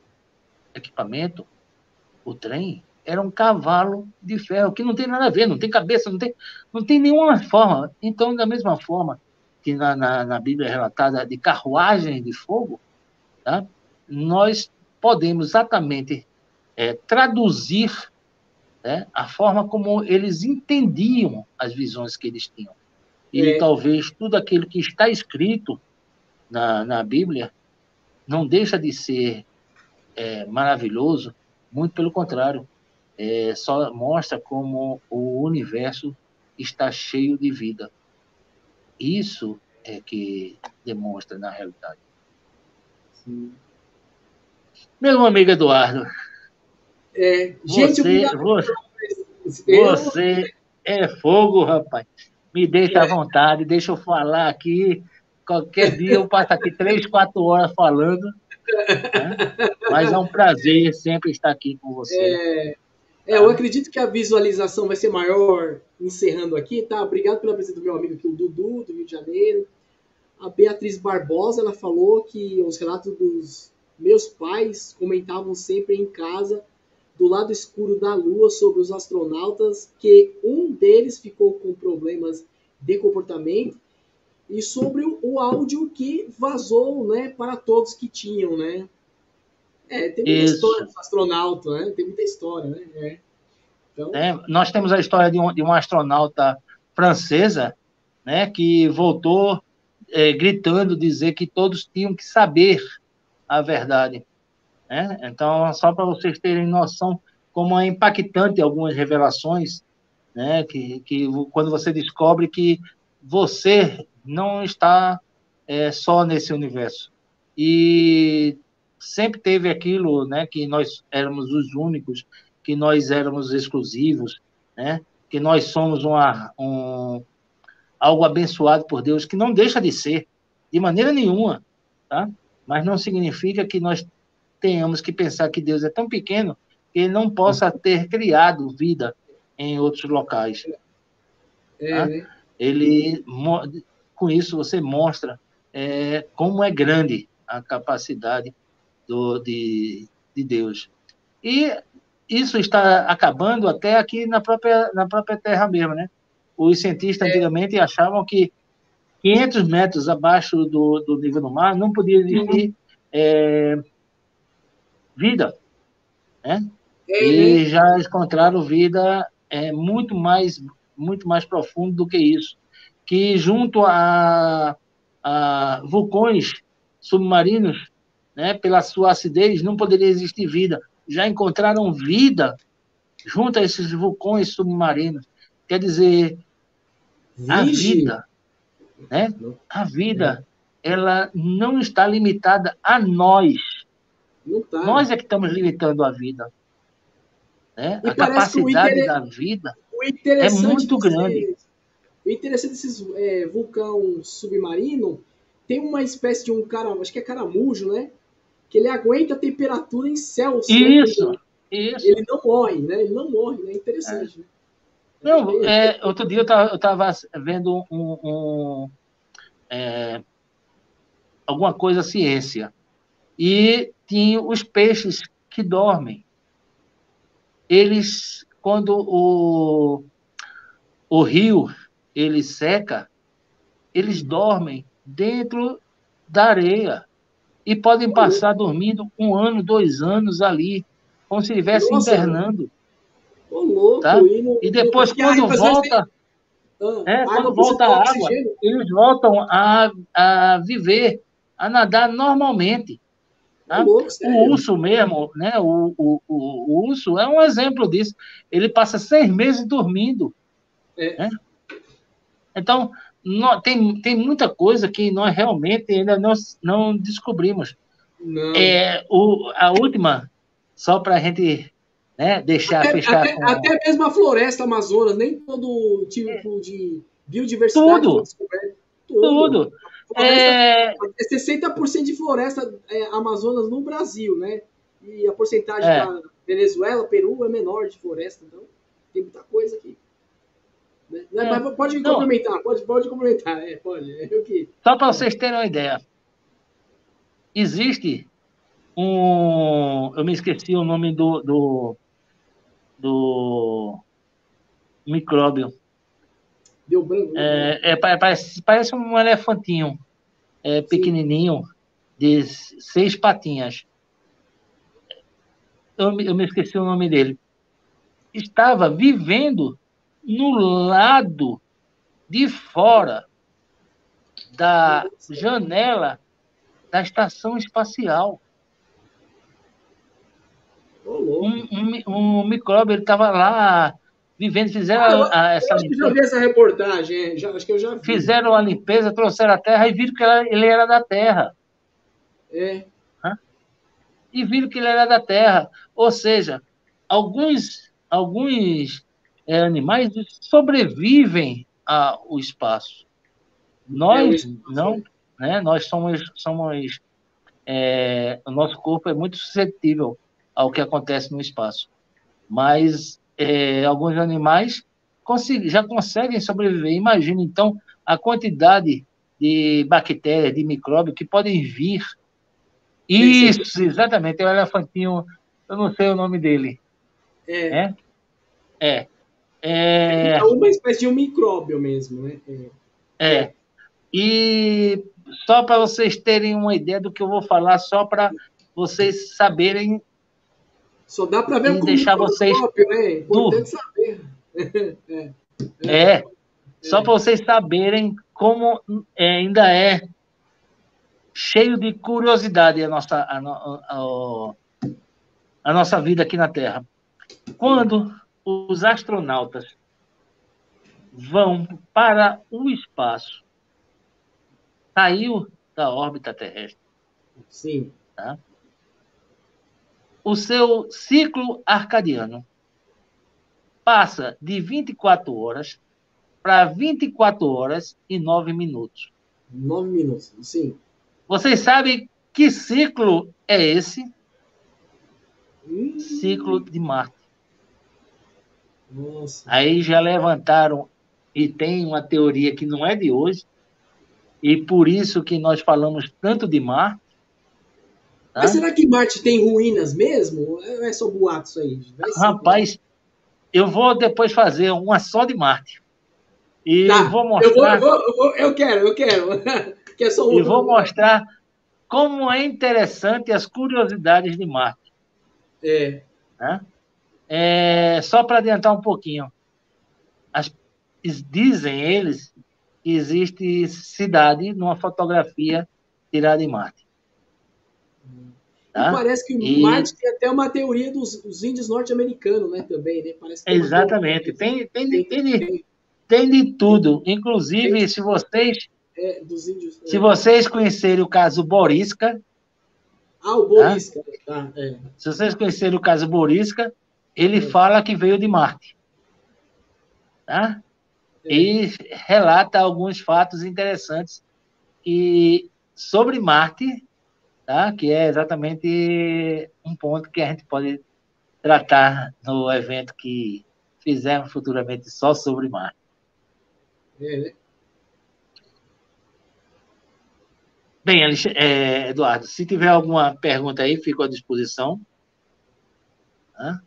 equipamento, o trem, era um cavalo de ferro, que não tem nada a ver, não tem cabeça, não tem nenhuma forma. Então, da mesma forma que na Bíblia é relatada de carruagem de fogo, tá? Nós podemos exatamente traduzir, né, a forma como eles entendiam as visões que eles tinham. E talvez tudo aquilo que está escrito na Bíblia não deixa de ser maravilhoso, muito pelo contrário, só mostra como o universo está cheio de vida. Isso é que demonstra na realidade. Sim. Meu amigo Eduardo, gente, você é fogo, rapaz. Me deixa à vontade, deixa eu falar aqui. Qualquer dia eu passo aqui 3, 4 horas falando. Né? Mas é um prazer sempre estar aqui com você. Eu acredito que a visualização vai ser maior encerrando aqui, tá? Obrigado pela presença do meu amigo aqui, o Dudu, do Rio de Janeiro. A Beatriz Barbosa, ela falou que os relatos dos meus pais comentavam sempre em casa, do lado escuro da Lua, sobre os astronautas, que um deles ficou com problemas de comportamento e sobre o áudio que vazou, né, para todos que tinham, né? Tem muita história Isso. do astronauta, né? Tem muita história, né? Então, Nós temos a história de uma astronauta francesa, né, que voltou gritando dizer que todos tinham que saber a verdade. Né? Então, só para vocês terem noção como é impactante algumas revelações, né, que quando você descobre que você não está só nesse universo. E sempre teve aquilo, né, que nós éramos os únicos, que nós éramos exclusivos, né, que nós somos algo abençoado por Deus, que não deixa de ser, de maneira nenhuma, tá? Mas não significa que nós tenhamos que pensar que Deus é tão pequeno que ele não possa ter criado vida em outros locais. Tá? né? Ele, com isso, você mostra como é grande a capacidade de Deus. E isso está acabando até aqui na própria Terra mesmo, né? Os cientistas antigamente achavam que 500 metros abaixo do nível do mar não podia existir vida, né? E já encontraram vida muito mais profundo do que isso, que junto a vulcões submarinos, né, pela sua acidez, não poderia existir vida. Já encontraram vida junto a esses vulcões submarinos. Quer dizer, a Vige. vida, né? A vida, ela não está limitada a nós. Não tá. Nós é que estamos limitando a vida. Né? E A parece que capacidade da vida o é interessante muito grande. desses vulcão submarino tem uma espécie de acho que é caramujo, né? Que ele aguenta a temperatura em Celsius, né? Isso. Ele não morre, né? Ele não morre, né? Interessante, né? Não, outro dia eu estava vendo alguma coisa ciência e tinha os peixes que dormem. Eles, quando o rio ele seca, eles dormem dentro da areia e podem passar dormindo 1 ano, 2 anos ali, como se estivesse Nossa, hibernando. ô louco. Tá? E depois, quando volta, a água quando precisa volta de a água, oxigênio. eles voltam a viver, a nadar normalmente. Ô Tá? louco, O sério. urso mesmo, né? O urso é um exemplo disso. Ele passa 6 meses dormindo. Né? Então, tem muita coisa que nós realmente ainda não descobrimos. Não. A última, só para a gente fechar com Até mesmo a floresta Amazonas, nem todo tipo de biodiversidade foi tudo, descoberto. Tudo. tudo. Floresta, 60% de floresta Amazonas no Brasil, né? E a porcentagem para Venezuela, Peru é menor de floresta, então tem muita coisa aqui. Né? Mas pode não, complementar, pode complementar, pode. Só para vocês terem uma ideia, existe eu me esqueci o nome do micróbio. Deu branco. Parece um elefantinho pequenininho, de 6 patinhas. Eu me esqueci o nome dele. Estava vivendo no lado de fora da janela da estação espacial. Um micróbio, ele estava lá vivendo, fizeram essa acho que já limpeza. vi essa reportagem, acho que eu já vi. Fizeram a limpeza, trouxeram a Terra e viram que ele era da Terra. E viram que ele era da Terra. Ou seja, alguns animais sobrevivem ao espaço. Nós não, né? Nós somos o nosso corpo é muito suscetível ao que acontece no espaço. Mas alguns animais já conseguem sobreviver. Imagina, então, a quantidade de bactérias, de micróbios que podem vir. Isso, exatamente. É o elefantinho, eu não sei o nome dele. É uma espécie de um micróbio mesmo, né? E só para vocês terem uma ideia do que eu vou falar, só para vocês saberem. Só dá para ver E com o deixar vocês microscópio, né? Importante saber. Só para vocês saberem como ainda é cheio de curiosidade a nossa vida aqui na Terra. Quando os astronautas vão para o espaço, saiu da órbita terrestre. Sim. Tá? O seu ciclo arcadiano passa de 24 horas para 24 horas e 9 minutos. 9 minutos, sim. Vocês sabem que ciclo é esse? Ciclo de Marte. Nossa. Aí já levantaram, e tem uma teoria que não é de hoje, e por isso que nós falamos tanto de Marte. Tá? Mas será que Marte tem ruínas mesmo? Ou é só boato isso aí? Rapaz, eu vou depois fazer uma só de Marte. E tá, vou mostrar. Eu quero. Que é só e vou mostrar como é interessante as curiosidades de Marte. Né? Só para adiantar um pouquinho. Dizem eles que existe cidade numa fotografia tirada em Marte. Tá? E parece que Marte tem até uma teoria dos índios norte-americanos, né? Também, né? Parece que exatamente. Tem de tudo. Inclusive, se vocês dos índios, se vocês conhecerem o caso Borisca. O Borisca. Tá? Se vocês conhecerem o caso Borisca, ele fala que veio de Marte. Tá? E relata alguns fatos interessantes sobre Marte, tá? Que é exatamente um ponto que a gente pode tratar no evento que fizermos futuramente só sobre Marte. Né? Bem, Eduardo, se tiver alguma pergunta aí, fico à disposição. Tá?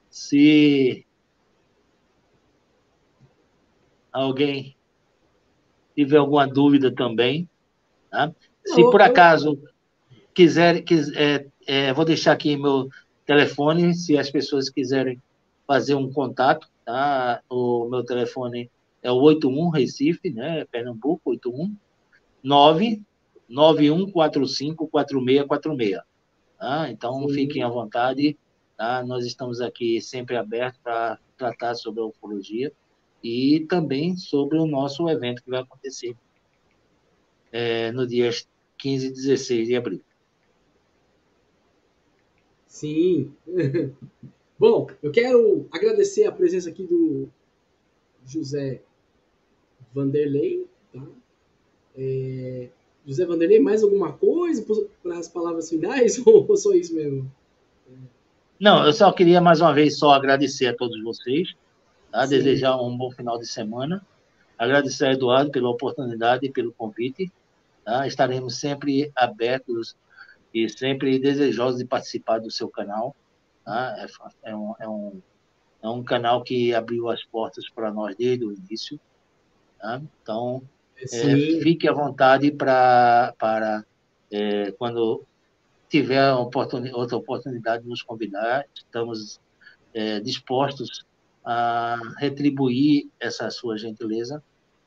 Se alguém tiver alguma dúvida também, tá? Se por acaso quiser, vou deixar aqui meu telefone, se as pessoas quiserem fazer um contato, tá? O meu telefone é o 81 Recife, né? Pernambuco, 81 991454646. Tá? Então, fiquem à vontade. Tá? Nós estamos aqui sempre abertos para tratar sobre a ufologia e também sobre o nosso evento que vai acontecer no dia 15 e 16 de abril. Sim. Bom, eu quero agradecer a presença aqui do José Vanderlei. Tá? José Vanderlei, mais alguma coisa para as palavras finais ou só isso mesmo? Não, eu só queria mais uma vez só agradecer a todos vocês, tá? Desejar um bom final de semana, agradecer a Eduardo pela oportunidade e pelo convite, tá? Estaremos sempre abertos e sempre desejosos de participar do seu canal, tá? É um canal que abriu as portas para nós desde o início, tá? Então, fique à vontade para quando tiver outra oportunidade de nos convidar, estamos dispostos a retribuir essa sua gentileza,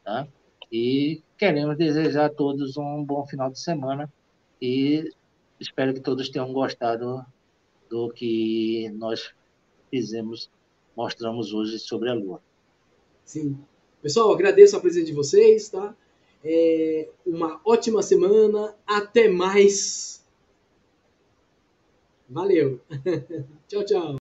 tá? E queremos desejar a todos um bom final de semana e espero que todos tenham gostado do que nós mostramos hoje sobre a Lua. Sim. Pessoal, agradeço a presença de vocês, tá? Uma ótima semana, até mais. Valeu. Tchau, tchau.